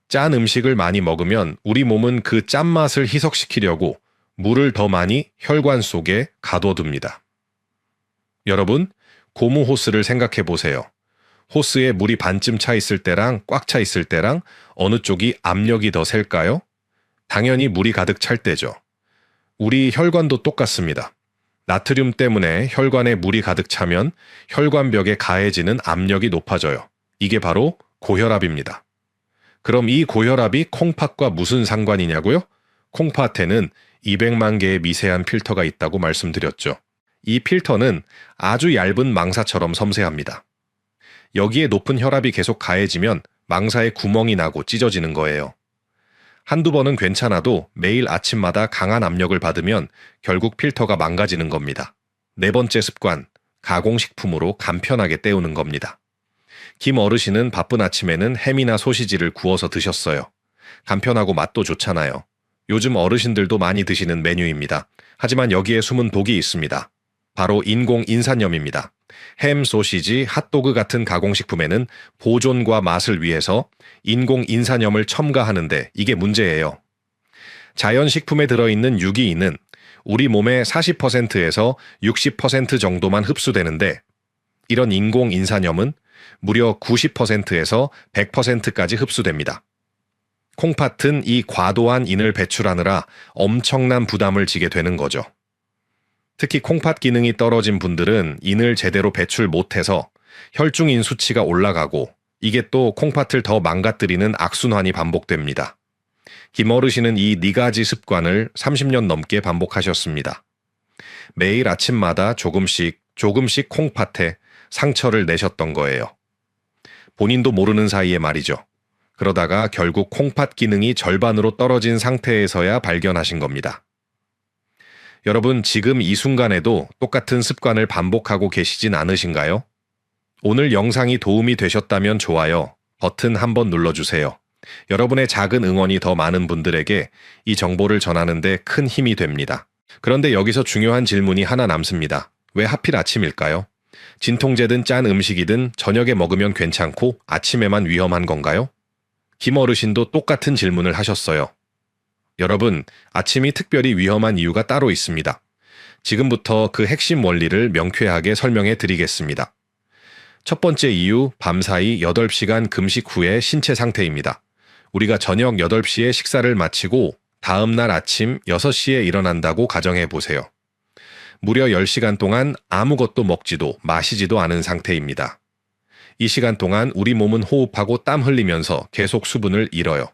짠 음식을 많이 먹으면 우리 몸은 그 짠맛을 희석시키려고 물을 더 많이 혈관 속에 가둬둡니다. 여러분, 고무 호스를 생각해 보세요. 호스에 물이 반쯤 차 있을 때랑 꽉 차 있을 때랑 어느 쪽이 압력이 더 셀까요? 당연히 물이 가득 찰 때죠. 우리 혈관도 똑같습니다. 나트륨 때문에 혈관에 물이 가득 차면 혈관벽에 가해지는 압력이 높아져요. 이게 바로 고혈압입니다. 그럼 이 고혈압이 콩팥과 무슨 상관이냐고요? 콩팥에는 200만 개의 미세한 필터가 있다고 말씀드렸죠. 이 필터는 아주 얇은 망사처럼 섬세합니다. 여기에 높은 혈압이 계속 가해지면 망사에 구멍이 나고 찢어지는 거예요. 한두 번은 괜찮아도 매일 아침마다 강한 압력을 받으면 결국 필터가 망가지는 겁니다. 네 번째 습관, 가공식품으로 간편하게 때우는 겁니다. 김 어르신은 바쁜 아침에는 햄이나 소시지를 구워서 드셨어요. 간편하고 맛도 좋잖아요. 요즘 어르신들도 많이 드시는 메뉴입니다. 하지만 여기에 숨은 독이 있습니다. 바로 인공인산염입니다. 햄, 소시지, 핫도그 같은 가공식품에는 보존과 맛을 위해서 인공인산염을 첨가하는데 이게 문제예요. 자연식품에 들어있는 유기인은 우리 몸의 40%에서 60% 정도만 흡수되는데 이런 인공인산염은 무려 90%에서 100%까지 흡수됩니다. 콩팥은 이 과도한 인을 배출하느라 엄청난 부담을 지게 되는 거죠. 특히 콩팥 기능이 떨어진 분들은 인을 제대로 배출 못해서 혈중인 수치가 올라가고 이게 또 콩팥을 더 망가뜨리는 악순환이 반복됩니다. 김 어르신은 이 4가지 습관을 30년 넘게 반복하셨습니다. 매일 아침마다 조금씩 콩팥에 상처를 내셨던 거예요. 본인도 모르는 사이에 말이죠. 그러다가 결국 콩팥 기능이 절반으로 떨어진 상태에서야 발견하신 겁니다. 여러분, 지금 이 순간에도 똑같은 습관을 반복하고 계시진 않으신가요? 오늘 영상이 도움이 되셨다면 좋아요 버튼 한번 눌러주세요. 여러분의 작은 응원이 더 많은 분들에게 이 정보를 전하는데 큰 힘이 됩니다. 그런데 여기서 중요한 질문이 하나 남습니다. 왜 하필 아침일까요? 진통제든 짠 음식이든 저녁에 먹으면 괜찮고 아침에만 위험한 건가요? 김 어르신도 똑같은 질문을 하셨어요. 여러분, 아침이 특별히 위험한 이유가 따로 있습니다. 지금부터 그 핵심 원리를 명쾌하게 설명해 드리겠습니다. 첫 번째 이유, 밤사이 8시간 금식 후의 신체 상태입니다. 우리가 저녁 8시에 식사를 마치고 다음날 아침 6시에 일어난다고 가정해 보세요. 무려 10시간 동안 아무것도 먹지도 마시지도 않은 상태입니다. 이 시간 동안 우리 몸은 호흡하고 땀 흘리면서 계속 수분을 잃어요.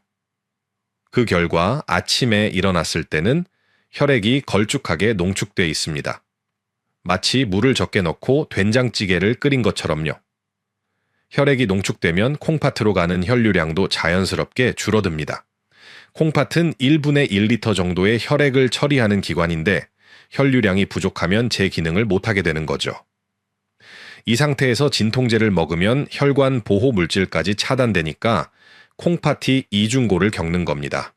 그 결과 아침에 일어났을 때는 혈액이 걸쭉하게 농축돼 있습니다. 마치 물을 적게 넣고 된장찌개를 끓인 것처럼요. 혈액이 농축되면 콩팥으로 가는 혈류량도 자연스럽게 줄어듭니다. 콩팥은 1분에 1리터 정도의 혈액을 처리하는 기관인데 혈류량이 부족하면 제 기능을 못하게 되는 거죠. 이 상태에서 진통제를 먹으면 혈관 보호 물질까지 차단되니까 콩팥이 이중고를 겪는 겁니다.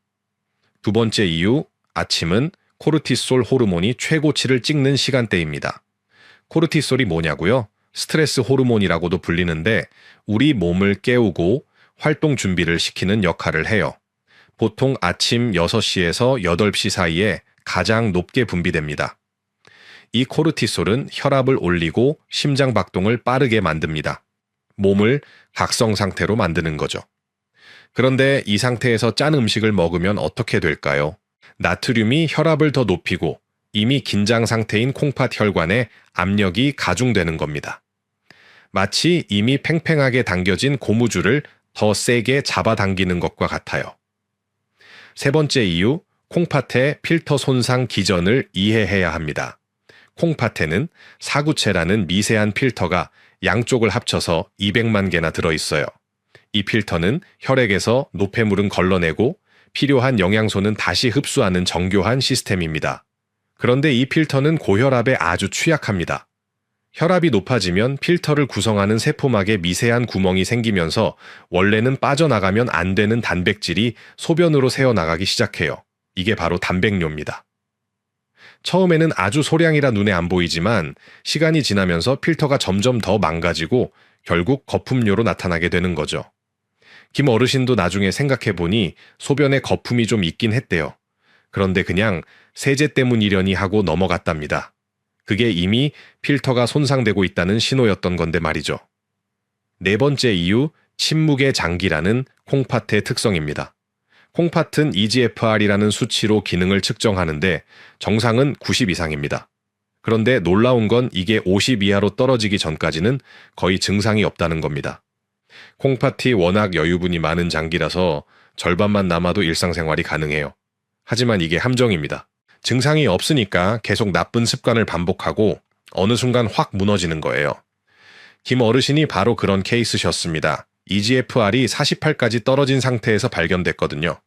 두 번째 이유, 아침은 코르티솔 호르몬이 최고치를 찍는 시간대입니다. 코르티솔이 뭐냐고요? 스트레스 호르몬이라고도 불리는데 우리 몸을 깨우고 활동 준비를 시키는 역할을 해요. 보통 아침 6시에서 8시 사이에 가장 높게 분비됩니다. 이 코르티솔은 혈압을 올리고 심장 박동을 빠르게 만듭니다. 몸을 각성 상태로 만드는 거죠. 그런데 이 상태에서 짠 음식을 먹으면 어떻게 될까요? 나트륨이 혈압을 더 높이고 이미 긴장 상태인 콩팥 혈관에 압력이 가중되는 겁니다. 마치 이미 팽팽하게 당겨진 고무줄을 더 세게 잡아당기는 것과 같아요. 세 번째 이유, 콩팥의 필터 손상 기전을 이해해야 합니다. 콩팥에는 사구체라는 미세한 필터가 양쪽을 합쳐서 200만 개나 들어있어요. 이 필터는 혈액에서 노폐물은 걸러내고 필요한 영양소는 다시 흡수하는 정교한 시스템입니다. 그런데 이 필터는 고혈압에 아주 취약합니다. 혈압이 높아지면 필터를 구성하는 세포막에 미세한 구멍이 생기면서 원래는 빠져나가면 안 되는 단백질이 소변으로 새어나가기 시작해요. 이게 바로 단백뇨입니다. 처음에는 아주 소량이라 눈에 안 보이지만 시간이 지나면서 필터가 점점 더 망가지고 결국 거품료로 나타나게 되는 거죠. 김 어르신도 나중에 생각해보니 소변에 거품이 좀 있긴 했대요. 그런데 그냥 세제 때문이려니 하고 넘어갔답니다. 그게 이미 필터가 손상되고 있다는 신호였던 건데 말이죠. 네 번째 이유, 침묵의 장기라는 콩팥의 특성입니다. 콩팥은 EGFR이라는 수치로 기능을 측정하는데 정상은 90 이상입니다. 그런데 놀라운 건 이게 50 이하로 떨어지기 전까지는 거의 증상이 없다는 겁니다. 콩팥이 워낙 여유분이 많은 장기라서 절반만 남아도 일상생활이 가능해요. 하지만 이게 함정입니다. 증상이 없으니까 계속 나쁜 습관을 반복하고 어느 순간 확 무너지는 거예요. 김 어르신이 바로 그런 케이스셨습니다. EGFR이 48까지 떨어진 상태에서 발견됐거든요.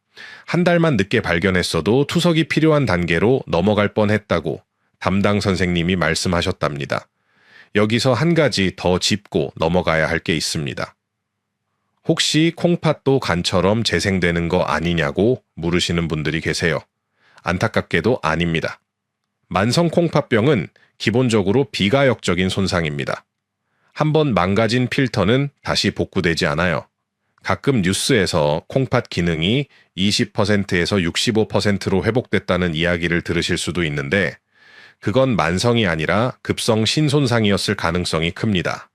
한 달만 늦게 발견했어도 투석이 필요한 단계로 넘어갈 뻔했다고 담당 선생님이 말씀하셨답니다. 여기서 한 가지 더 짚고 넘어가야 할 게 있습니다. 혹시 콩팥도 간처럼 재생되는 거 아니냐고 물으시는 분들이 계세요. 안타깝게도 아닙니다. 만성 콩팥병은 기본적으로 비가역적인 손상입니다. 한번 망가진 필터는 다시 복구되지 않아요. 가끔 뉴스에서 콩팥 기능이 20%에서 65%로 회복됐다는 이야기를 들으실 수도 있는데 그건 만성이 아니라 급성 신손상이었을 가능성이 큽니다.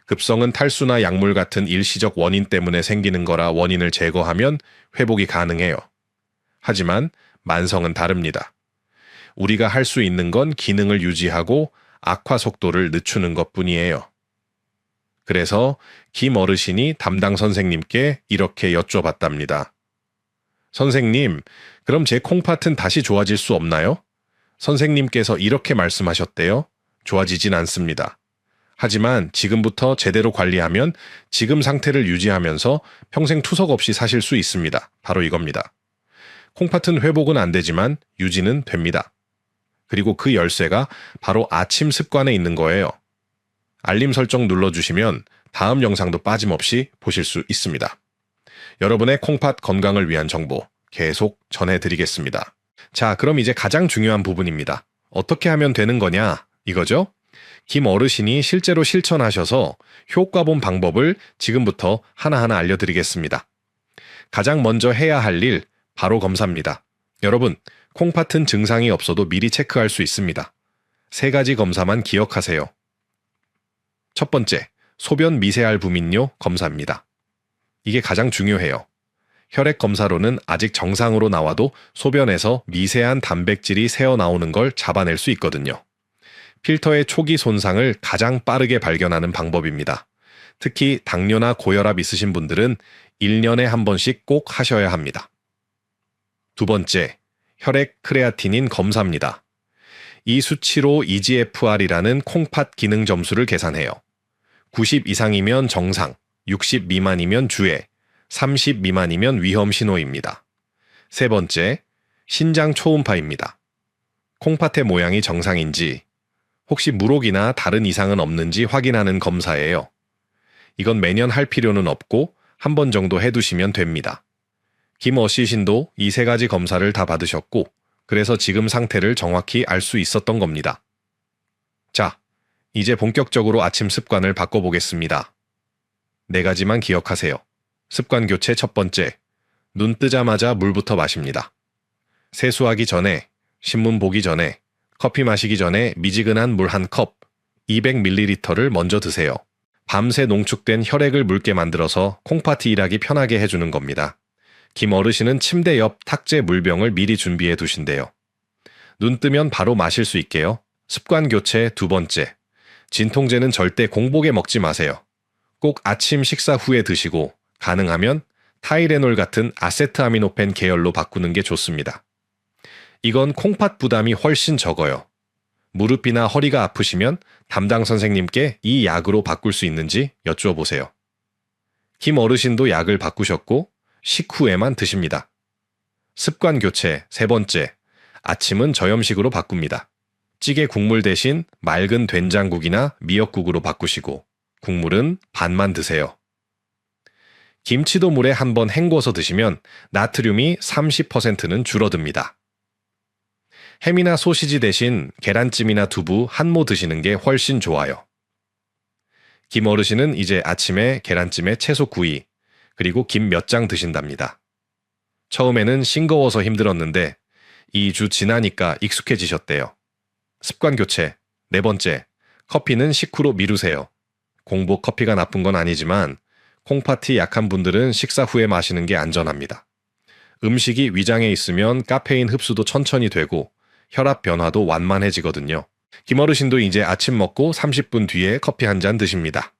급성은 탈수나 약물 같은 일시적 원인 때문에 생기는 거라 원인을 제거하면 회복이 가능해요. 하지만 만성은 다릅니다. 우리가 할 수 있는 건 기능을 유지하고 악화 속도를 늦추는 것뿐이에요. 그래서 김 어르신이 담당 선생님께 이렇게 여쭤봤답니다. 선생님, 그럼 제 콩팥은 다시 좋아질 수 없나요? 선생님께서 이렇게 말씀하셨대요. 좋아지진 않습니다. 하지만 지금부터 제대로 관리하면 지금 상태를 유지하면서 평생 투석 없이 사실 수 있습니다. 바로 이겁니다. 콩팥은 회복은 안 되지만 유지는 됩니다. 그리고 그 열쇠가 바로 아침 습관에 있는 거예요. 알림 설정 눌러주시면 다음 영상도 빠짐없이 보실 수 있습니다. 여러분의 콩팥 건강을 위한 정보 계속 전해드리겠습니다. 자, 그럼 이제 가장 중요한 부분입니다. 어떻게 하면 되는 거냐? 이거죠? 김 어르신이 실제로 실천하셔서 효과 본 방법을 지금부터 하나하나 알려드리겠습니다. 가장 먼저 해야 할 일, 바로 검사입니다. 여러분, 콩팥은 증상이 없어도 미리 체크할 수 있습니다. 3가지 검사만 기억하세요. 첫 번째, 소변 미세알부민뇨 검사입니다. 이게 가장 중요해요. 혈액 검사로는 아직 정상으로 나와도 소변에서 미세한 단백질이 새어나오는 걸 잡아낼 수 있거든요. 필터의 초기 손상을 가장 빠르게 발견하는 방법입니다. 특히 당뇨나 고혈압 있으신 분들은 1년에 한 번씩 꼭 하셔야 합니다. 두 번째, 혈액 크레아티닌 검사입니다. 이 수치로 EGFR이라는 콩팥 기능 점수를 계산해요. 90 이상이면 정상, 60 미만이면 주의, 30 미만이면 위험 신호입니다. 세 번째, 신장 초음파입니다. 콩팥의 모양이 정상인지, 혹시 물혹이나 다른 이상은 없는지 확인하는 검사예요. 이건 매년 할 필요는 없고 한 번 정도 해두시면 됩니다. 김 어르신도 이 3가지 검사를 다 받으셨고 그래서 지금 상태를 정확히 알 수 있었던 겁니다. 자, 이제 본격적으로 아침 습관을 바꿔보겠습니다. 4가지만 기억하세요. 습관 교체 첫 번째, 눈 뜨자마자 물부터 마십니다. 세수하기 전에, 신문 보기 전에, 커피 마시기 전에 미지근한 물 1컵, 200ml를 먼저 드세요. 밤새 농축된 혈액을 묽게 만들어서 콩팥이 일하기 편하게 해주는 겁니다. 김 어르신은 침대 옆 탁재 물병을 미리 준비해 두신대요. 눈 뜨면 바로 마실 수 있게요. 습관 교체 두 번째. 진통제는 절대 공복에 먹지 마세요. 꼭 아침 식사 후에 드시고 가능하면 타이레놀 같은 아세트아미노펜 계열로 바꾸는 게 좋습니다. 이건 콩팥 부담이 훨씬 적어요. 무릎이나 허리가 아프시면 담당 선생님께 이 약으로 바꿀 수 있는지 여쭈어보세요. 김 어르신도 약을 바꾸셨고 식후에만 드십니다. 습관 교체 세 번째, 아침은 저염식으로 바꿉니다. 찌개 국물 대신 맑은 된장국이나 미역국으로 바꾸시고 국물은 반만 드세요. 김치도 물에 한번 헹궈서 드시면 나트륨이 30%는 줄어듭니다. 햄이나 소시지 대신 계란찜이나 두부 한 모 드시는 게 훨씬 좋아요. 김 어르신은 이제 아침에 계란찜에 채소 구이, 그리고 김 몇 장 드신답니다. 처음에는 싱거워서 힘들었는데 2주 지나니까 익숙해지셨대요. 습관 교체 네 번째, 커피는 식후로 미루세요. 공복 커피가 나쁜 건 아니지만 콩팥이 약한 분들은 식사 후에 마시는 게 안전합니다. 음식이 위장에 있으면 카페인 흡수도 천천히 되고 혈압 변화도 완만해지거든요. 김어르신도 이제 아침 먹고 30분 뒤에 커피 한 잔 드십니다.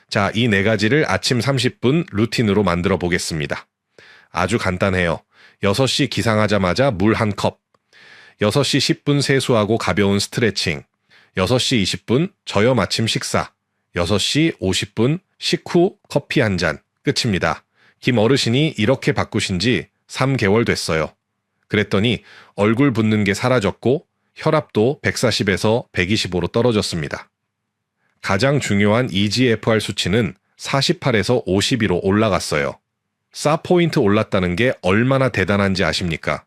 자, 이 네 가지를 아침 30분 루틴으로 만들어 보겠습니다. 아주 간단해요. 6시 기상하자마자 물 한 컵, 6시 10분 세수하고 가벼운 스트레칭, 6시 20분 저염 아침 식사, 6시 50분 식후 커피 한 잔, 끝입니다. 김 어르신이 이렇게 바꾸신 지 3개월 됐어요. 그랬더니 얼굴 붓는 게 사라졌고 혈압도 140에서 125로 떨어졌습니다. 가장 중요한 EGFR 수치는 48에서 52로 올라갔어요. 4포인트 올랐다는 게 얼마나 대단한지 아십니까?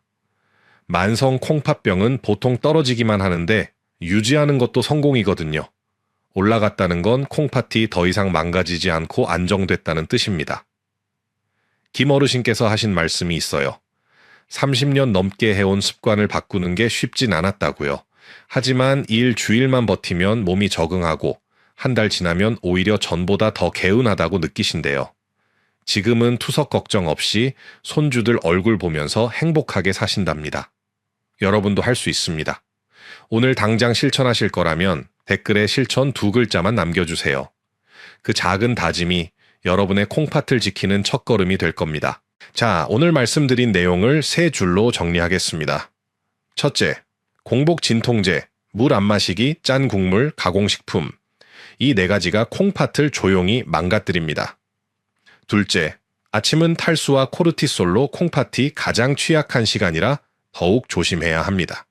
만성 콩팥병은 보통 떨어지기만 하는데 유지하는 것도 성공이거든요. 올라갔다는 건 콩팥이 더 이상 망가지지 않고 안정됐다는 뜻입니다. 김 어르신께서 하신 말씀이 있어요. 30년 넘게 해온 습관을 바꾸는 게 쉽진 않았다고요. 하지만 일주일만 버티면 몸이 적응하고 한 달 지나면 오히려 전보다 더 개운하다고 느끼신대요. 지금은 투석 걱정 없이 손주들 얼굴 보면서 행복하게 사신답니다. 여러분도 할 수 있습니다. 오늘 당장 실천하실 거라면 댓글에 실천 2글자만 남겨주세요. 그 작은 다짐이 여러분의 콩팥을 지키는 첫걸음이 될 겁니다. 자, 오늘 말씀드린 내용을 3줄로 정리하겠습니다. 첫째, 공복 진통제, 물 안 마시기, 짠 국물, 가공식품. 이 4가지가 콩팥을 조용히 망가뜨립니다. 둘째, 아침은 탈수와 코르티솔로 콩팥이 가장 취약한 시간이라 더욱 조심해야 합니다.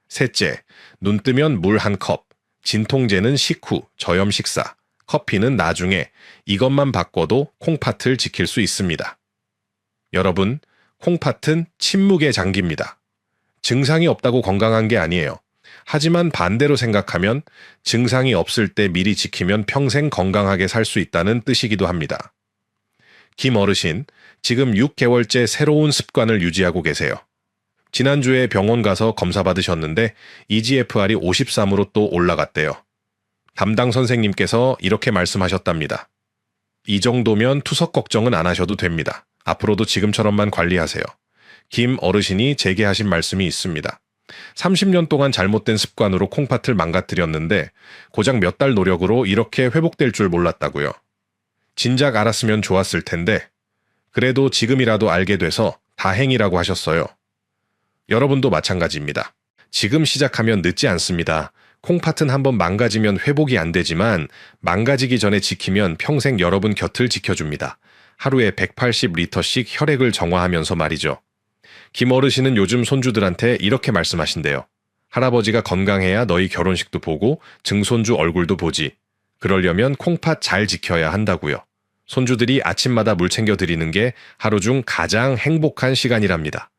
셋째, 눈 뜨면 물 한 컵, 진통제는 식후, 저염 식사, 커피는 나중에, 이것만 바꿔도 콩팥을 지킬 수 있습니다. 여러분, 콩팥은 침묵의 장기입니다. 증상이 없다고 건강한 게 아니에요. 하지만 반대로 생각하면 증상이 없을 때 미리 지키면 평생 건강하게 살 수 있다는 뜻이기도 합니다. 김 어르신, 지금 6개월째 새로운 습관을 유지하고 계세요. 지난주에 병원 가서 검사 받으셨는데 EGFR이 53으로 또 올라갔대요. 담당 선생님께서 이렇게 말씀하셨답니다. 이 정도면 투석 걱정은 안 하셔도 됩니다. 앞으로도 지금처럼만 관리하세요. 김 어르신이 제게 하신 말씀이 있습니다. 30년 동안 잘못된 습관으로 콩팥을 망가뜨렸는데 고작 몇 달 노력으로 이렇게 회복될 줄 몰랐다고요. 진작 알았으면 좋았을 텐데 그래도 지금이라도 알게 돼서 다행이라고 하셨어요. 여러분도 마찬가지입니다. 지금 시작하면 늦지 않습니다. 콩팥은 한번 망가지면 회복이 안 되지만 망가지기 전에 지키면 평생 여러분 곁을 지켜줍니다. 하루에 180리터씩 혈액을 정화하면서 말이죠. 김 어르신은 요즘 손주들한테 이렇게 말씀하신대요. 할아버지가 건강해야 너희 결혼식도 보고 증손주 얼굴도 보지. 그러려면 콩팥 잘 지켜야 한다고요. 손주들이 아침마다 물 챙겨 드리는 게 하루 중 가장 행복한 시간이랍니다.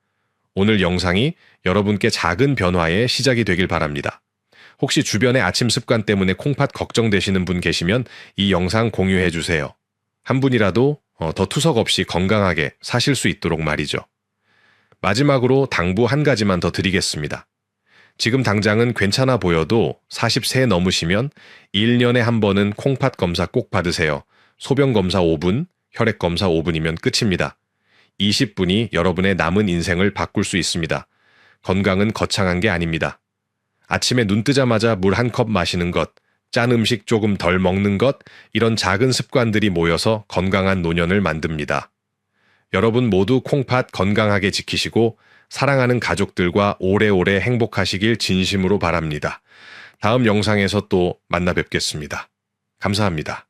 오늘 영상이 여러분께 작은 변화의 시작이 되길 바랍니다. 혹시 주변의 아침 습관 때문에 콩팥 걱정되시는 분 계시면 이 영상 공유해 주세요. 한 분이라도 더 투석 없이 건강하게 사실 수 있도록 말이죠. 마지막으로 당부 한 가지만 더 드리겠습니다. 지금 당장은 괜찮아 보여도 40세 넘으시면 1년에 한 번은 콩팥 검사 꼭 받으세요. 소변 검사 5분, 혈액 검사 5분이면 끝입니다. 20분이 여러분의 남은 인생을 바꿀 수 있습니다. 건강은 거창한 게 아닙니다. 아침에 눈 뜨자마자 물 한 컵 마시는 것, 짠 음식 조금 덜 먹는 것, 이런 작은 습관들이 모여서 건강한 노년을 만듭니다. 여러분 모두 콩팥 건강하게 지키시고 사랑하는 가족들과 오래오래 행복하시길 진심으로 바랍니다. 다음 영상에서 또 만나 뵙겠습니다. 감사합니다.